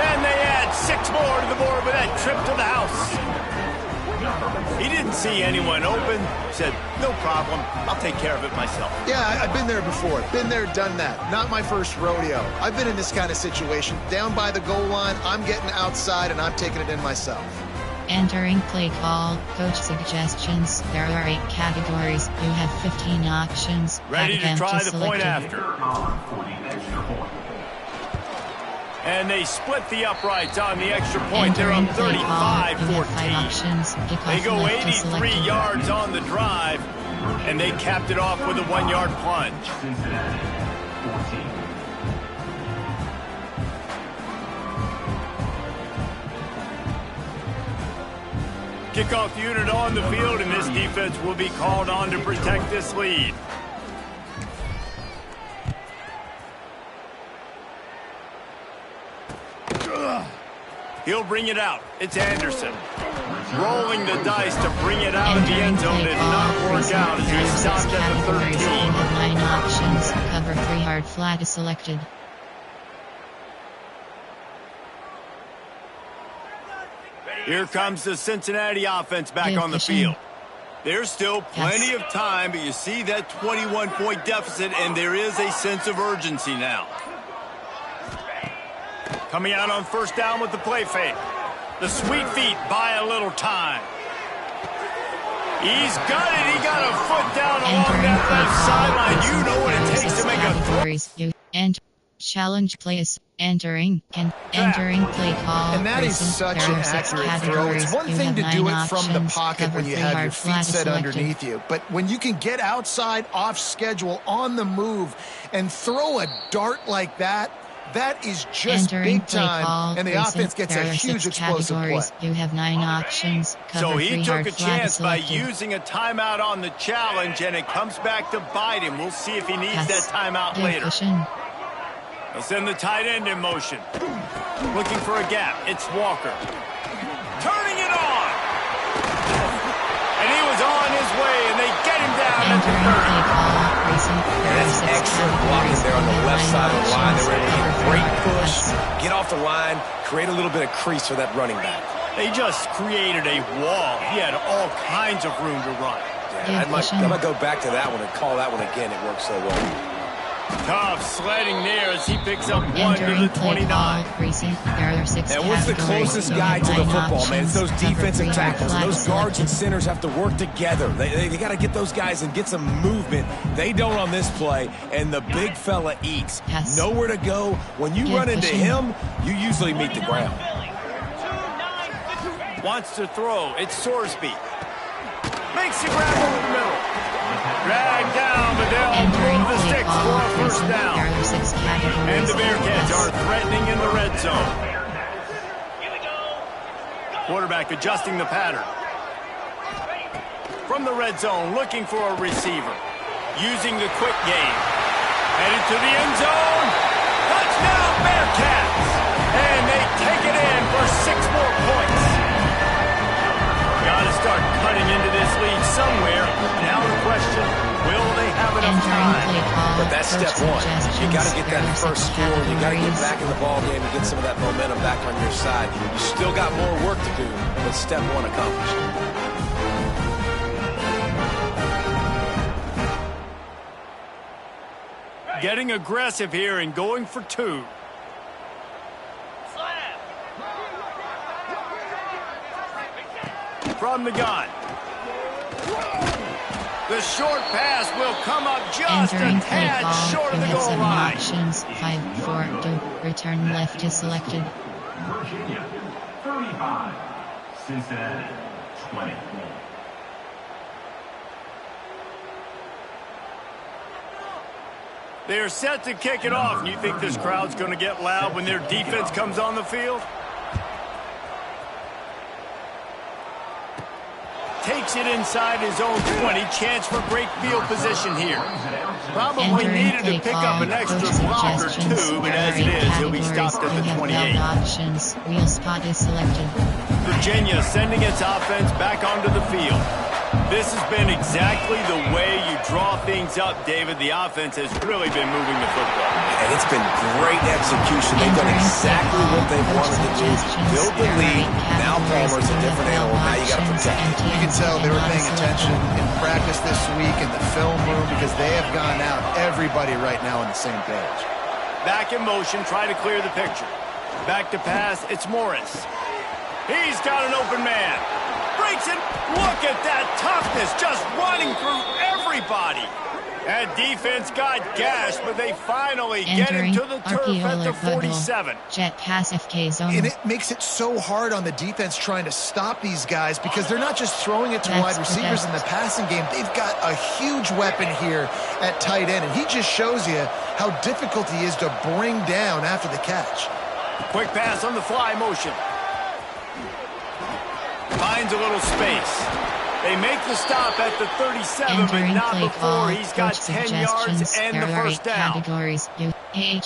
And they add 6 more to the board with that trip to the house. He didn't see anyone open. Said, no problem. I'll take care of it myself. Yeah, I've been there before. Been there, done that. Not my first rodeo. I've been in this kind of situation. Down by the goal line, I'm getting outside, and I'm taking it in myself. Entering play call, coach suggestions. There are 8 categories. You have 15 options. Ready to try the point after. And they split the uprights on the extra point. They're on 35-14. They go 83 yards on the drive, and they capped it off with a 1-yard plunge. Kickoff unit on the field, and this defense will be called on to protect this lead. He'll bring it out. It's Anderson. Rolling the dice to bring it out of the end zone. Did not work out as he stopped at the 13. 9 options. Cover 3 hard flat is selected. Here comes the Cincinnati offense back on the field. There's still plenty of time, but you see that 21-point deficit, and there is a sense of urgency now. Coming out on first down with the play fake. The sweet feet buy a little time. He's got it. He got a foot down along that left sideline. You know what it takes to make a throw. And challenge plays. Entering play call. And that is such an accurate throw. It's one thing to do it from the pocket when you have your feet set underneath you. But when you can get outside, off schedule, on the move, and throw a dart like that, that is just big time, and the offense gets a huge explosive play. You have 9 options. So he took a chance by using a timeout on the challenge, and it comes back to bite him. We'll see if he needs that timeout later. They'll send the tight end in motion. Looking for a gap. It's Walker. Turning it on. And he was on his way, and they get him down at the 30. That's extra blocking there on the left side of the line. They were able to get a great push, get off the line, create a little bit of crease for that running back. They just created a wall. He had all kinds of room to run. Yeah, I might go back to that one and call that one again. It worked so well. Tough sledding there as he picks up 1 to the 29. And what's the closest guy to the football, man? It's those defensive tackles. Those guards and centers have to work together. They got to get those guys and get some movement. They don't on this play, and the big fella eats. Nowhere to go. When you run into him, you usually meet the ground. Wants to throw. It's Sorsby. Makes the grab over the middle. Drag down, but they'll move the sticks for a first down. And the Bearcats are threatening in the red zone. Quarterback adjusting the pattern. From the red zone, looking for a receiver. Using the quick game. Headed to the end zone. Touchdown, Bearcats! And they take it in for 6 more points. Got to start cutting into this lead somewhere. Now the question, will they have enough time? But that's step one. You got to get that first score. You got to get back in the ball game and get some of that momentum back on your side. You still got more work to do, but step one accomplished. Getting aggressive here and going for 2. From the gun. The short pass will come up just a tad short of the goal line. Options 5-4-2. Return left is selected. Virginia 35, Cincinnati 20. They are set to kick it off. You think this crowd's going to get loud when their defense comes on the field? Takes it inside his own 20. Chance for great field position here. Probably needed to pick up an extra block or 2, but as it is, he'll be stopped at the 28. Options. Wheel spot is selected. Virginia sending its offense back onto the field. This has been exactly the way you draw things up, David. The offense has really been moving the football. And it's been great execution. They've done exactly what they've wanted to do. Build the lead. Now Palmer's a different animal. Now you got to protect it. You can tell they were paying attention in practice this week in the film room because they have gone out. Everybody right now on the same page. Back in motion, try to clear the picture. Back to pass, it's Morris. He's got an open man. Breaks it. Look at that toughness, just running through everybody. That defense got gashed, but they finally get him to the turf at the 47. Jet pass FK zone. And it makes it so hard on the defense trying to stop these guys because they're not just throwing it to wide receivers in the passing game. They've got a huge weapon here at tight end, and he just shows you how difficult he is to bring down after the catch. Quick pass on the fly motion. Finds a little space. They make the stop at the 37, but not before he's got 10 yards and the first down.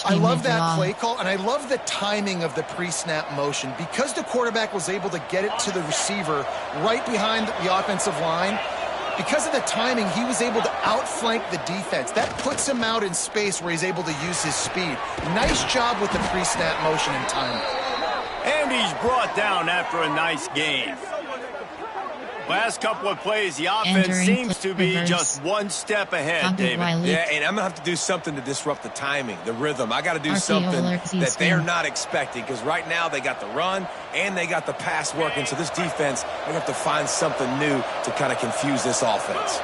I love that play call, and I love the timing of the pre-snap motion. Because the quarterback was able to get it to the receiver right behind the offensive line, because of the timing, he was able to outflank the defense. That puts him out in space where he's able to use his speed. Nice job with the pre-snap motion and timing. And he's brought down after a nice gain. Last couple of plays, the offense seems to be just one step ahead, David. Yeah, and I'm going to have to do something to disrupt the timing, the rhythm. I got to do something that they're not expecting, because right now they got the run and they got the pass working. So this defense, they're going to have to find something new to kind of confuse this offense.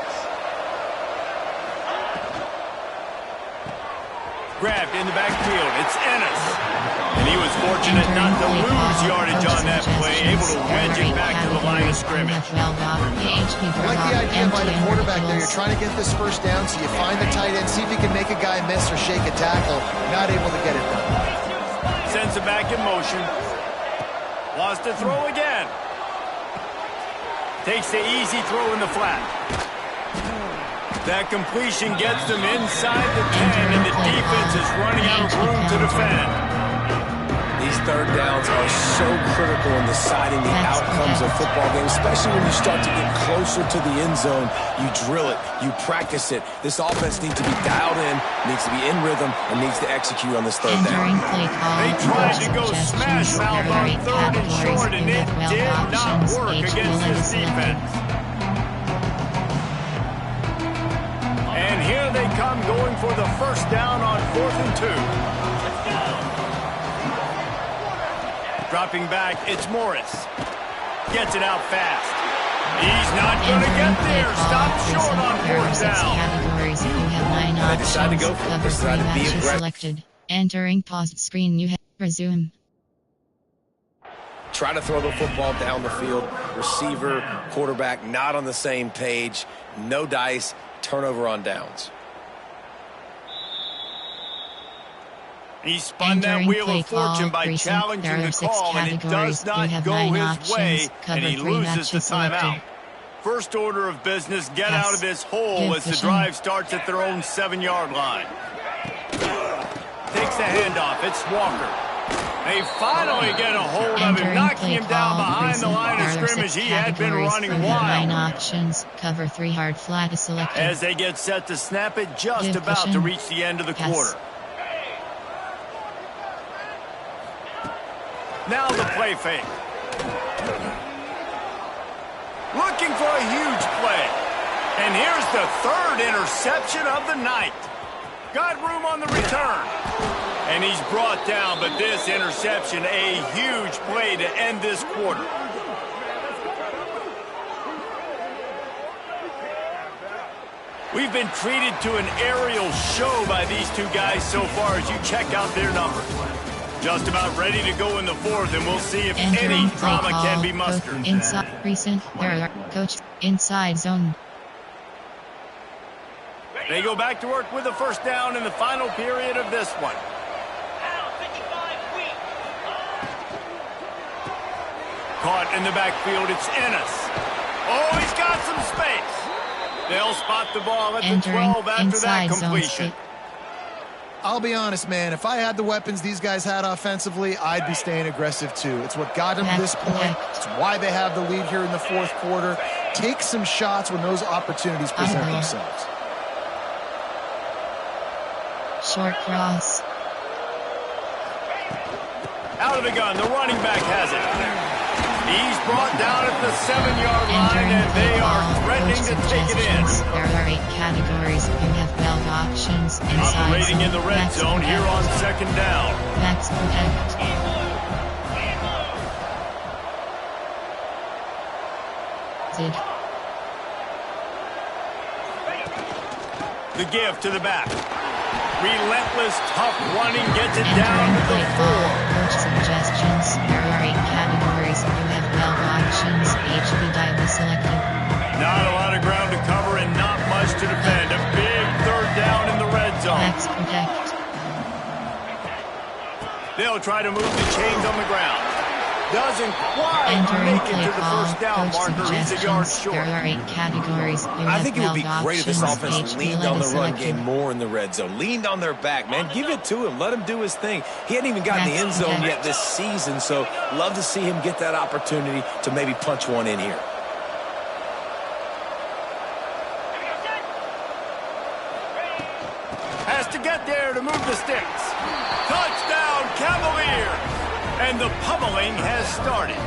Grabbed in the backfield. It's Ennis. And he was fortunate not to lose yardage on that play, able to wedge it back to the line of scrimmage. I like the idea by the quarterback there. You're trying to get this first down, so you find the tight end, see if you can make a guy miss or shake a tackle. Not able to get it done. Sends it back in motion. Wants to throw again. Takes the easy throw in the flat. That completion gets them inside the 10, and the defense is running out of room to defend. These third downs are so critical in deciding the outcomes of football games, especially when you start to get closer to the end zone. You drill it, you practice it. This offense needs to be dialed in, needs to be in rhythm, and needs to execute on this third down. They tried to go smash mouth on third and short, and it did not work against this defense. And here they come, going for the first down on 4th and 2. Dropping back, it's Morris. Gets it out fast. He's not going to get there. Stop short on 4th down. Categories, you have 9 options. Decide to go for it. Decide to be aggressive. Selected. Entering paused screen, you have resume. Try to throw the football down the field. Receiver, quarterback, not on the same page. No dice. Turnover on downs. He spun that wheel of fortune by challenging the call, and it does not go his way, and he loses the timeout. First order of business, get out of this hole as the drive starts at their own 7-yard line. Takes the handoff. It's Walker. They finally get a hold of him, knocking him down behind the line of scrimmage. He had been running wild. 9 options. Cover 3 hard flat is selected. As they get set to snap it, just about to reach the end of the quarter. Now the play fake. Looking for a huge play. And here's the 3rd interception of the night. Got room on the return. And he's brought down, but this interception, a huge play to end this quarter. We've been treated to an aerial show by these two guys so far as you check out their numbers. Just about ready to go in the 4th, and we'll see if any drama can be mustered. Inside recent error, coach inside zone. They go back to work with the first down in the final period of this one. Caught in the backfield, it's Ennis. Oh, he's got some space. They'll spot the ball at the 12 after that completion. I'll be honest, man. If I had the weapons these guys had offensively, I'd be staying aggressive too. It's what got them to this point. It's why they have the lead here in the 4th quarter. Take some shots when those opportunities present themselves. Short cross. Out of the gun, the running back has it. He's brought down at the 7-yard line, and they are threatening to take it in. There are 8 categories. You have 12 options. Operating in the red zone here on 2nd down. Max protect. The give to the back. Relentless, tough running gets it down to the 4. Coach suggestions. There are 8 categories. You have 12 options. HB Diamond selected. Not a lot of ground to cover and not much to defend. A big 3rd down in the red zone. Max protect. They'll try to move the chains on the ground. Doesn't quite Entering make it to the first down marker. He's a yard short. There are 8 categories. I think it would be great if this offense leaned on the run game more in the red zone. Leaned on their back, man. Give it to him. Let him do his thing. He hadn't even gotten the end zone yet this season, so love to see him get that opportunity to maybe punch one in here. Has to get there to move the sticks. Touchdown, Cavaliers! And the pummeling has started.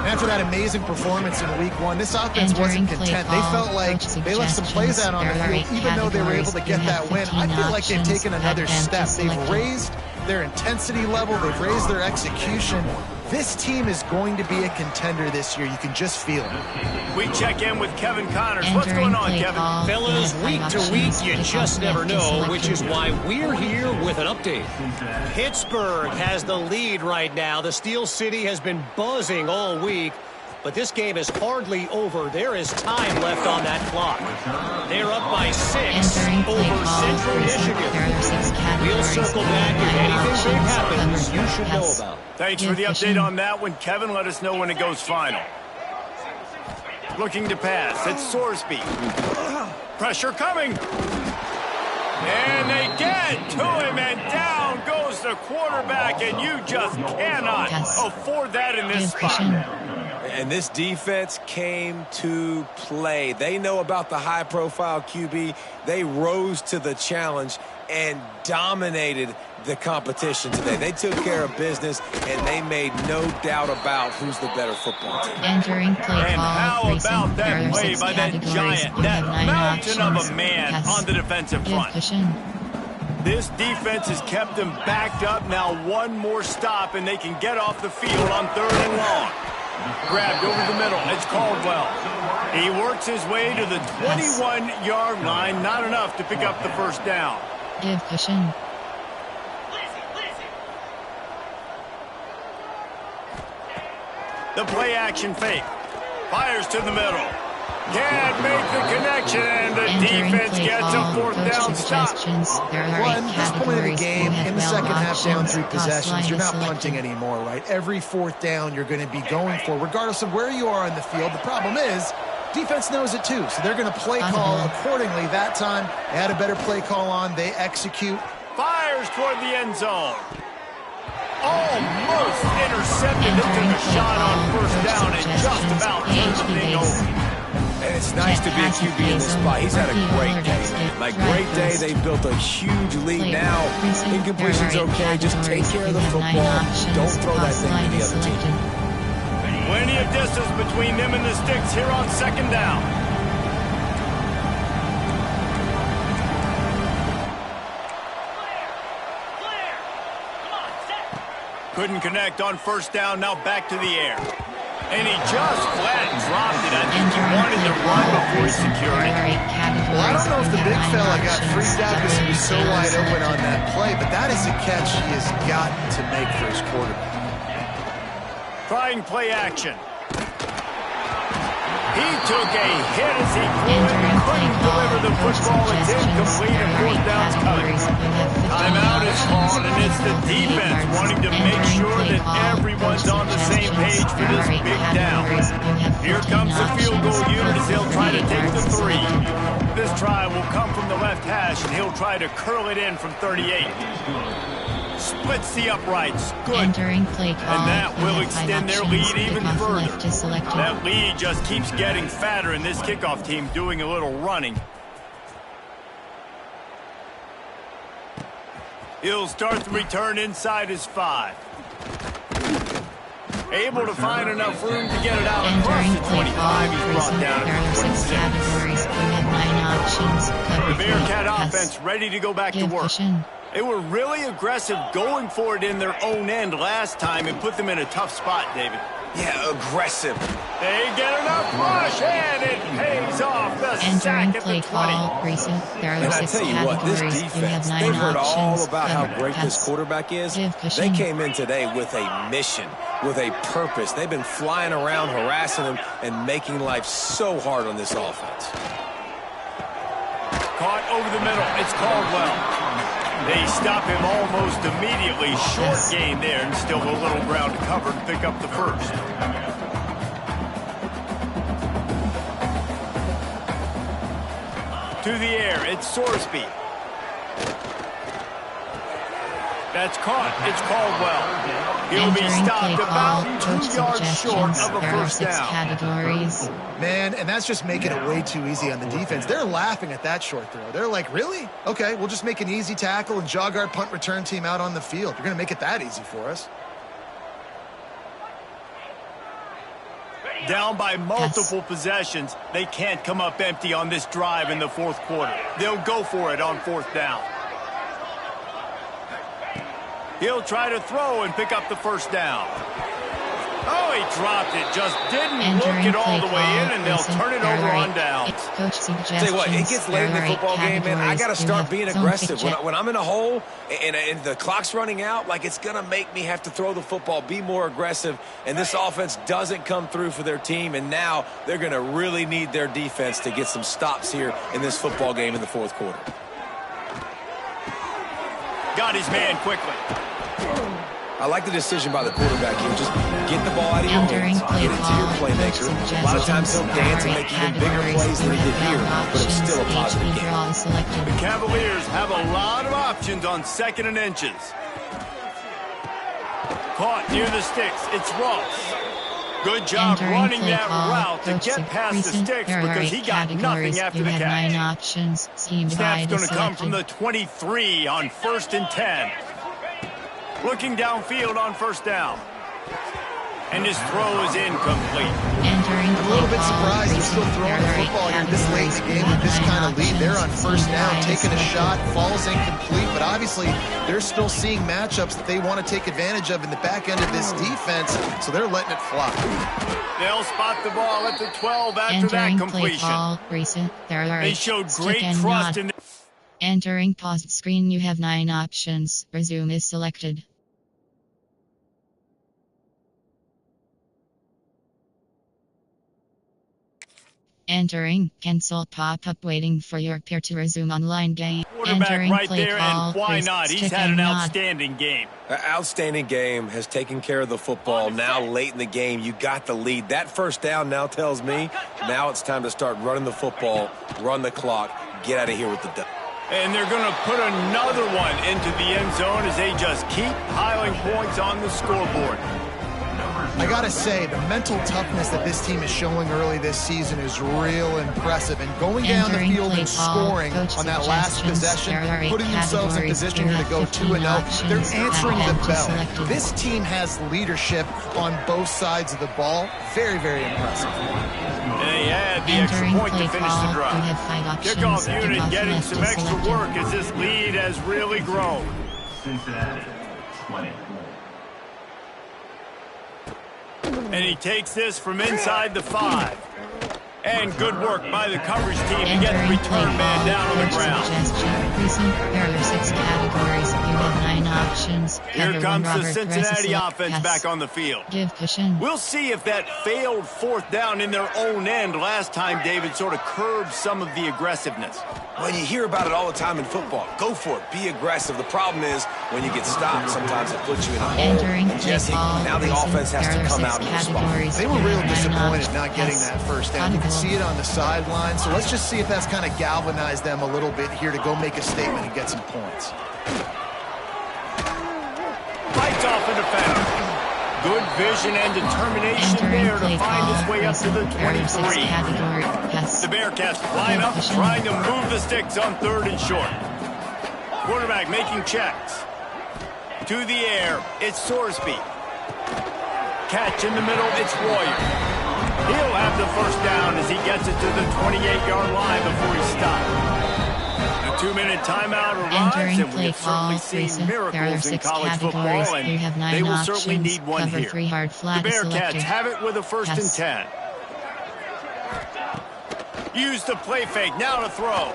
After that amazing performance in week 1, this offense wasn't content. They felt like they left some plays out on the field, even though they were able to get that win. I feel like they've taken another step. They've raised their intensity level. They've raised their execution. This team is going to be a contender this year. You can just feel it. We check in with Kevin Connors. What's going on, Kevin? Fellas, week to week, you just never know, which is why we're here with an update. Pittsburgh has the lead right now. The Steel City has been buzzing all week, but this game is hardly over. There is time left on that clock. They're up by 6 over Central Michigan. We'll circle back if anything big happens you should know about. Thanks for the update on that one, Kevin. Let us know when it goes final. Looking to pass. It's Sorsby. Pressure coming. And they get to him, and down goes the quarterback, and you just cannot afford that in this spot. And this defense came to play. They know about the high-profile QB. They rose to the challenge and dominated the competition today. They took care of business, and they made no doubt about who's the better football team. Entering play and call. How about that play by that giant, that mountain of a man on the defensive front? This defense has kept them backed up. Now one more stop, and they can get off the field on 3rd and long. Grabbed over the middle. It's Caldwell. He works his way to the 21-yard line. Not enough to pick up the first down. Give cushion. The play action fake. Fires to the middle. Can't make the connection, and the defense gets a 4th down stop. One, this point of the game, in the second half, down 3 possessions, you're not punting anymore, right? Every 4th down you're going to be going for, regardless of where you are on the field. The problem is, defense knows it too, so they're going to play call accordingly. That time, they had a better play call on. They execute. Fires toward the end zone. Almost intercepted. They took a shot on 1st down and just about turned the thing over. And it's nice to be a QB in this spot. He's had a great day, man. Like, great day. They've built a huge lead now. Incompletion's okay. Just take care of the football. Don't throw that thing to the other team. Plenty of distance between them and the sticks here on 2nd down. Couldn't connect on 1st down. Now back to the air. And he just flat dropped it. I think he wanted to run before he secured it. Well, I don't know if the big fella got freaked out because he was so wide open on that play, but that is a catch he has got to make for his quarterback. Trying play action. He took a hit as he couldn't deliver the football. It's incomplete and 4th down's coming. Timeout is called, and it's the defense wanting to make sure that everyone's on the same page for this big down. Here comes the field goal unit as they'll try to take the 3. This try will come from the left hash, and he'll try to curl it in from 38. Splits the uprights. Good. Entering play call. And that will extend their lead even further. That lead just keeps getting fatter, and this kickoff team doing a little running. He'll start the return inside his 5. Able to find enough room to get it out across the 25. He's brought down to 26. The Bearcat offense ready to go back to work. They were really aggressive going for it in their own end last time and put them in a tough spot, David. Yeah, aggressive. They get enough push, and it pays off. The sack at the 20. Recent. There are and I 6 tell you what, this defense, they've heard all about how great this quarterback is. They came in today with a mission, with a purpose. They've been flying around, harassing him, and making life so hard on this offense. Caught over the middle. It's Caldwell. They stop him almost immediately. Short gain there, and still a little ground to cover to pick up the first. To the air, it's Sorsby. That's caught. It's Caldwell. He'll be stopped about 2 yards short of a first down. Categories. Man, and that's just making it way too easy on the defense. They're laughing at that short throw. They're like, really? Okay, we'll just make an easy tackle and jog our punt return team out on the field. You're going to make it that easy for us. Down by multiple possessions. They can't come up empty on this drive in the fourth quarter. They'll go for it on fourth down. He'll try to throw and pick up the first down. Oh, he dropped it. Just didn't look it all the way in, and they'll turn it over on downs. Tell you what, it gets late in the football game, man. I got to start being aggressive. When I'm in a hole and the clock's running out, like it's going to make me have to throw the football, be more aggressive, and this offense doesn't come through for their team, and now they're going to really need their defense to get some stops here in this football game in the fourth quarter. Got his man quickly. I like the decision by the quarterback here. Just get the ball out of your hands, get it to your playmaker. A lot of times he'll dance and make even bigger plays than he did here, but it's still a positive game. The Cavaliers have a lot of options on 2nd and inches. Caught near the sticks. It's Ross. Good job running that route to get past the sticks because he got nothing after the catch. 9 options. Snap's going to come from the 23 on 1st and 10. Looking downfield on first down. And his throw is incomplete. I'm a little bit surprised they're still throwing the football here this late in the game with this kind of lead. They're on first down, taking a shot, falls incomplete, but obviously they're still seeing matchups that they want to take advantage of in the back end of this defense, so they're letting it fly. They'll spot the ball at the 12 after that completion. They showed great trust in Entering paused screen, you have 9 options. Resume is selected. Entering, cancel pop-up waiting for your peer to resume online game. Quarterback Entering right play there, call, and why not? He's had an outstanding game. An outstanding game, has taken care of the football. Now late in the game, you got the lead. That first down now tells me now it's time to start running the football, run the clock, get out of here with the dub. And they're going to put another one into the end zone as they just keep piling points on the scoreboard. I got to say, the mental toughness that this team is showing early this season is real impressive. And going down the field and scoring on that last possession, putting themselves in position here to go 2-0, they're answering the bell. This team has leadership on both sides of the ball. Very, very impressive. They had the extra point to finish the drive. Kickoff unit getting some extra work as this lead has really grown. Cincinnati, 20. And he takes this from inside the 5. And good work by the coverage team to get the return man down on the ground. There are 6 categories. You have 9 options. Here comes the Cincinnati offense back on the field. Give cushion. We'll see if that failed fourth down in their own end last time, David, sort of curbed some of the aggressiveness. Well, you hear about it all the time in football. Go for it. Be aggressive. The problem is when you get stopped, sometimes it puts you in a hole. And Jesse, now the offense has to come out and respond. They were real disappointed not getting that first down. You can see it on the sideline. So let's just see if that's kind of galvanized them a little bit here to go make a statement and get some points. Fights off a defender. Good vision and determination there to find his way up to the 23. The Bearcats line up, trying to move the sticks on 3rd and short. Quarterback making checks. To the air, it's Sorsby. Catch in the middle, it's Royer. He'll have the first down as he gets it to the 28-yard line before he stopped. The 2-minute timeout arrives, and we have certainly seen miracles in college football, and they will certainly need one here. The Bearcats have it with a 1st and 10. Use the play fake, now to throw.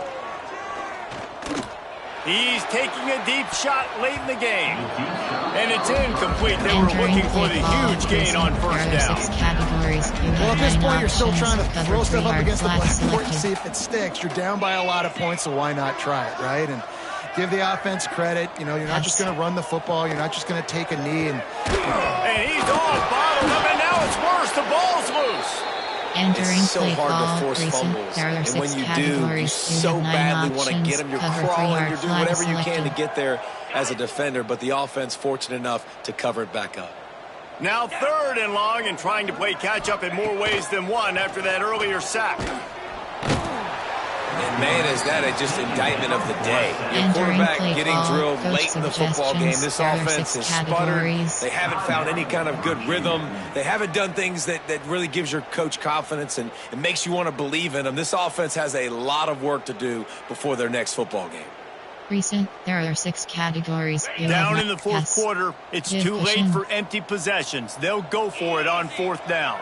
He's taking a deep shot late in the game. And it's incomplete. They were looking for the huge gain on 1st down. Well, at this point, you're still trying to throw stuff up against the blackboard and see if it sticks. You're down by a lot of points, so why not try it, right? And give the offense credit. You know, you're not just going to run the football. You're not just going to take a knee. And he's off, bottled up, and now it's worse. The ball's loose. It's so hard to force fumbles, and when you do, you so badly want to get them. You're crawling, you're doing whatever you can to get there as a defender, but the offense fortunate enough to cover it back up. Now 3rd and long, and trying to play catch-up in more ways than one after that earlier sack. And man, is that just indictment of the day. Your quarterback getting drilled late in the football game. This offense is sputtered. They haven't found any kind of good rhythm. They haven't done things that really gives your coach confidence and it makes you want to believe in them. This offense has a lot of work to do before their next football game. There are 6 categories. Down in the 4th quarter, it's too late for empty possessions. They'll go for it on 4th down.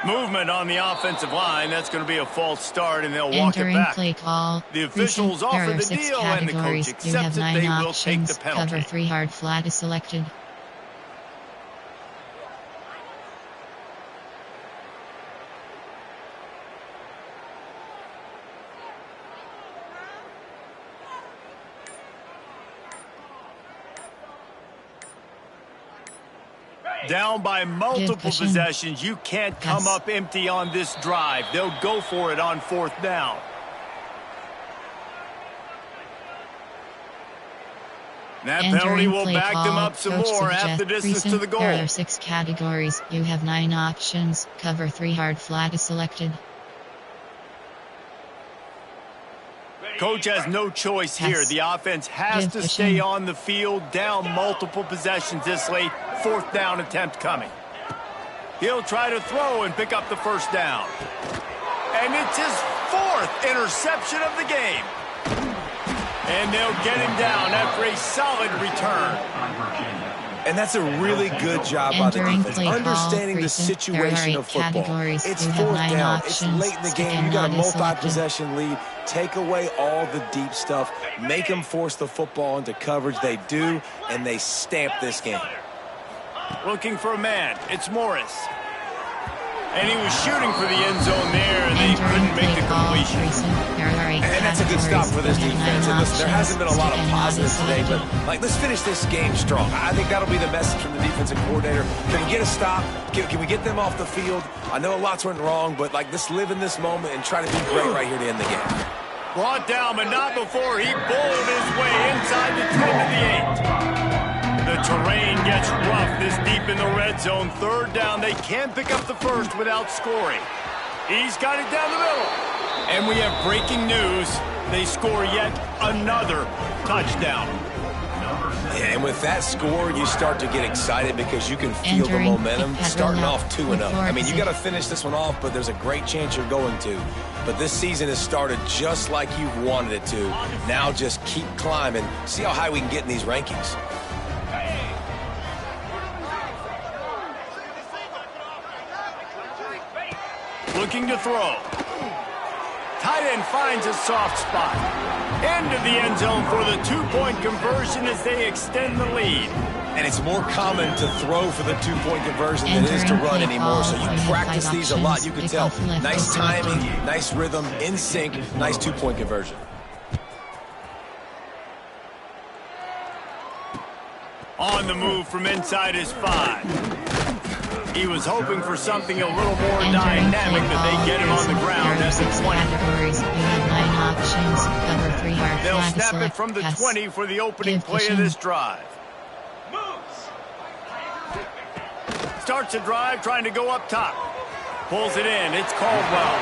Movement on the offensive line. That's going to be a false start, and they'll walk it back. Play call. The officials offer the deal, and the coach accepts it. They will take the penalty. Cover 3 hard flat is selected. Down by multiple possessions. You can't come up empty on this drive. They'll go for it on 4th down. That penalty will back them up some more at the distance to the goal. There are 6 categories. You have 9 options. Cover 3 hard flat is selected. Coach has no choice here. The offense has to stay on the field, down multiple possessions this late. 4th down attempt coming. He'll try to throw and pick up the 1st down. And it's his 4th interception of the game. And they'll get him down after a solid return. And that's a really good job by the defense, understanding the situation of football. It's 4th down. It's late in the game. You got a multi-possession lead. Take away all the deep stuff. Make them force the football into coverage. They do, and they stamp this game. Looking for a man. It's Morris. And he was shooting for the end zone there, and they couldn't make the completion. And that's a good stop for this defense. And listen, there hasn't been a lot of positives today, but let's finish this game strong. I think that'll be the message from the defensive coordinator. Can we get a stop? Can we get them off the field? I know lots went wrong, but let's live in this moment and try to be great right here to end the game. Brought down, but not before he bowled his way inside the 10 to the 8. The terrain gets rough this deep in the red zone. 3rd down, they can't pick up the 1st without scoring. He's got it down the middle. And we have breaking news. They score yet another touchdown. Yeah, and with that score, you start to get excited because you can feel the momentum starting off 2-0. I mean, you got to finish this one off, but there's a great chance you're going to. But this season has started just like you've wanted it to. Now just keep climbing. See how high we can get in these rankings. Looking to throw. Tight end finds a soft spot. Into the end zone for the 2-point conversion as they extend the lead. And it's more common to throw for the 2-point conversion than it is to run anymore. So you practice these a lot, you can tell. Nice timing, nice rhythm, in sync, nice 2-point conversion. On the move from inside his 5. He was hoping for something a little more dynamic, but they get him on the ground at the 20. They'll snap it from the 20 for the opening play of this drive. Starts a drive trying to go up top. Pulls it in. It's Caldwell.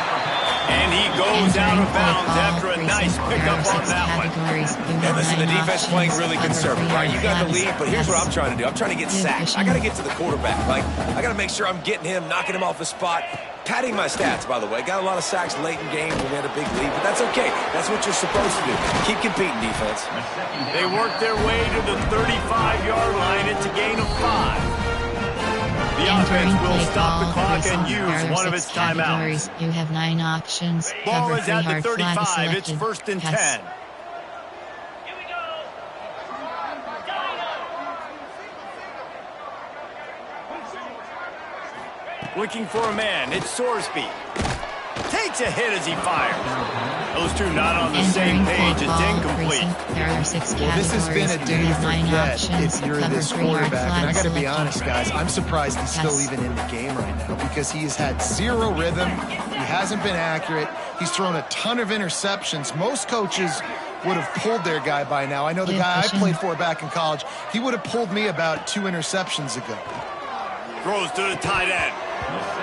And he goes out of bounds after a nice pickup on that one. And listen, the defense playing really conservative, right? You got the lead, but here's what I'm trying to do. I'm trying to get sacks. I got to get to the quarterback. Like, I got to make sure I'm getting him, knocking him off the spot. Padding my stats, by the way. Got a lot of sacks late in games when we had a big lead, but that's okay. That's what you're supposed to do. Keep competing, defense. They work their way to the 35-yard line. It's a gain of 5. The offense will stop the clock and use one of its timeouts. You have 9 options. Ball is at the 35. It's 1st and 10. Looking for a man. It's Sorsby. Takes a hit as he fires. Those two not on the same page. It's incomplete. Well, this has been a day to forget if you're this quarterback. And I got to be honest, guys, I'm surprised he's still even in the game right now because he has had 0 rhythm. He hasn't been accurate. He's thrown a ton of interceptions. Most coaches would have pulled their guy by now. I know the guy I played for back in college, he would have pulled me about 2 interceptions ago. Throws to the tight end.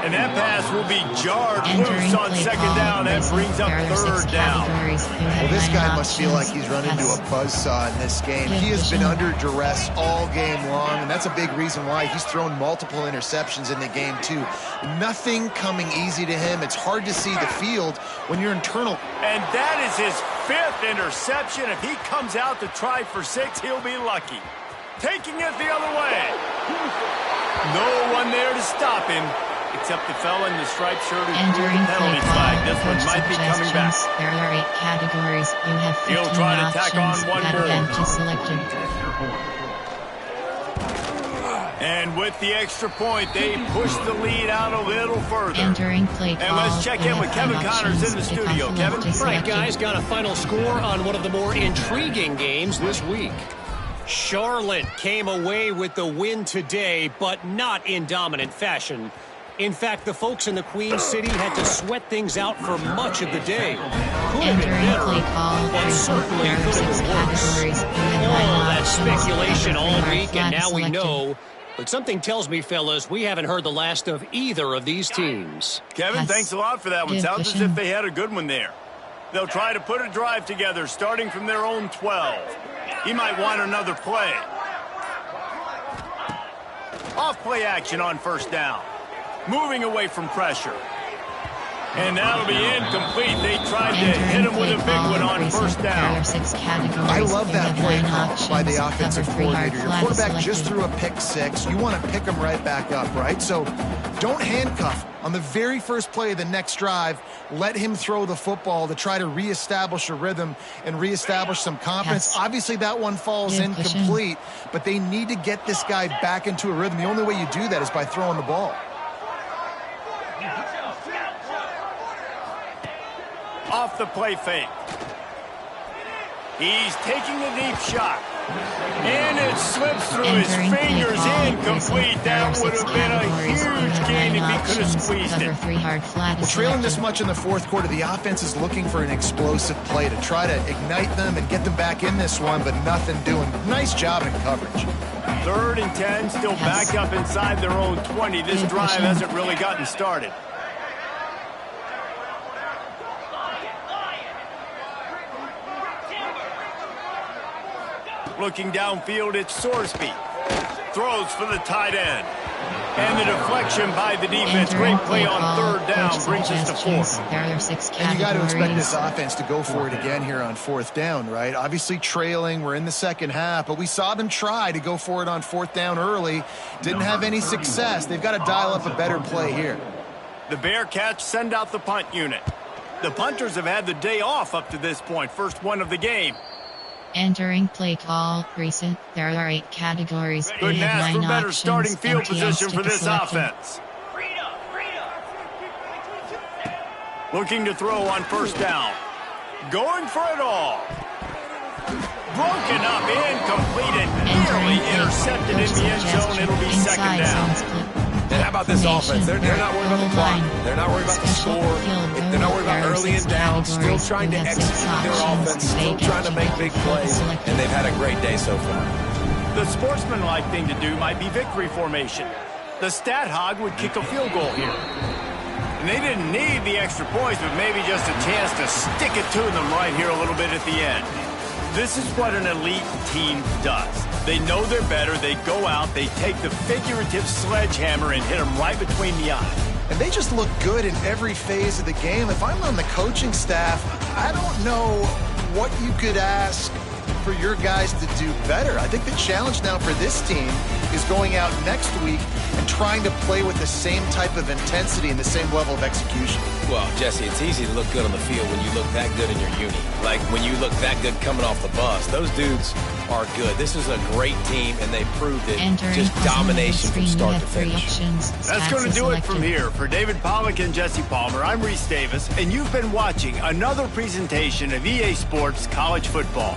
And that pass will be jarred loose on 2nd down. That brings up 3rd down. Well, this guy must feel like he's run into a buzzsaw in this game. He has been under duress all game long, and that's a big reason why he's thrown multiple interceptions in the game, too. Nothing coming easy to him. It's hard to see the field when you're internal. And that is his 5th interception. If he comes out to try for 6, he'll be lucky. Taking it the other way. No one there to stop him. Except the fella in the striped shirt who threw the penalty flag. This one might be coming back. There are 8 categories. You have 15 He'll try to tack on one more. Selected. And with the extra point, they push the lead out a little further. Entering play call. And let's check in with Kevin Connors in the studio. Kevin? Right, guys, got a final score on one of the more intriguing games this week. Charlotte came away with the win today, but not in dominant fashion. In fact, the folks in the Queen City had to sweat things out for much of the day. Could have been better, but certainly could have been worse. All that speculation all week, and now we know. But something tells me, fellas, we haven't heard the last of either of these teams. Kevin, thanks a lot for that one. Sounds as if they had a good one there. They'll try to put a drive together, starting from their own 12. He might want another play. Off play action on 1st down. Moving away from pressure. And that'll be incomplete. They tried to hit him with a big one on 1st down. I love that play call by the offensive coordinator. Your quarterback just threw a pick 6. You want to pick him right back up, right? So don't handcuff him. On the very first play of the next drive, let him throw the football to try to reestablish a rhythm and reestablish some confidence. Yes. Obviously, that one falls incomplete, but they need to get this guy back into a rhythm. The only way you do that is by throwing the ball. Off the play fake. He's taking a deep shot. And it slips through his fingers. Incomplete. That would have been a huge gain if he could have squeezed it. Well, trailing this much in the 4th quarter, the offense is looking for an explosive play to try to ignite them and get them back in this one, but nothing doing. Nice job in coverage. 3rd and 10, still back up inside their own 20. This drive hasn't really gotten started. Looking downfield, it's Sorsby. Throws for the tight end. And the deflection by the defense. Great play on 3rd down. Brings us to 4th. And you got to expect this offense to go for it again here on 4th down, right? Obviously trailing. We're in the 2nd half. But we saw them try to go for it on 4th down early. Didn't have any success. They've got to dial up a better play here. The Bearcats send out the punt unit. The punters have had the day off up to this point. First one of the game. Entering play call. Recent. There are 8 categories. Couldn't ask for better starting field position for this offense. Looking to throw on 1st down. Going for it all. Broken up, incomplete, and nearly intercepted in the end zone. It'll be 2nd down. And how about this offense? They're not worried about the clock. They're not worried about the score. They're not worried about early and down. Still trying to execute their offense. Still trying to make big plays. And they've had a great day so far. The sportsmanlike thing to do might be victory formation. The stat hog would kick a field goal here. And they didn't need the extra points, but maybe just a chance to stick it to them right here a little bit at the end. This is what an elite team does. They know they're better. They go out, they take the figurative sledgehammer and hit them right between the eyes. And they just look good in every phase of the game. If I'm on the coaching staff, I don't know what you could ask for your guys to do better. I think the challenge now for this team is going out next week and trying to play with the same type of intensity and the same level of execution. Well, Jesse, it's easy to look good on the field when you look that good in your uni. Like when you look that good coming off the bus. Those dudes are good. This is a great team, and they proved it. Just domination from start to finish. That's going to do it from here. For David Pollack and Jesse Palmer, I'm Reese Davis, and you've been watching another presentation of EA Sports College Football.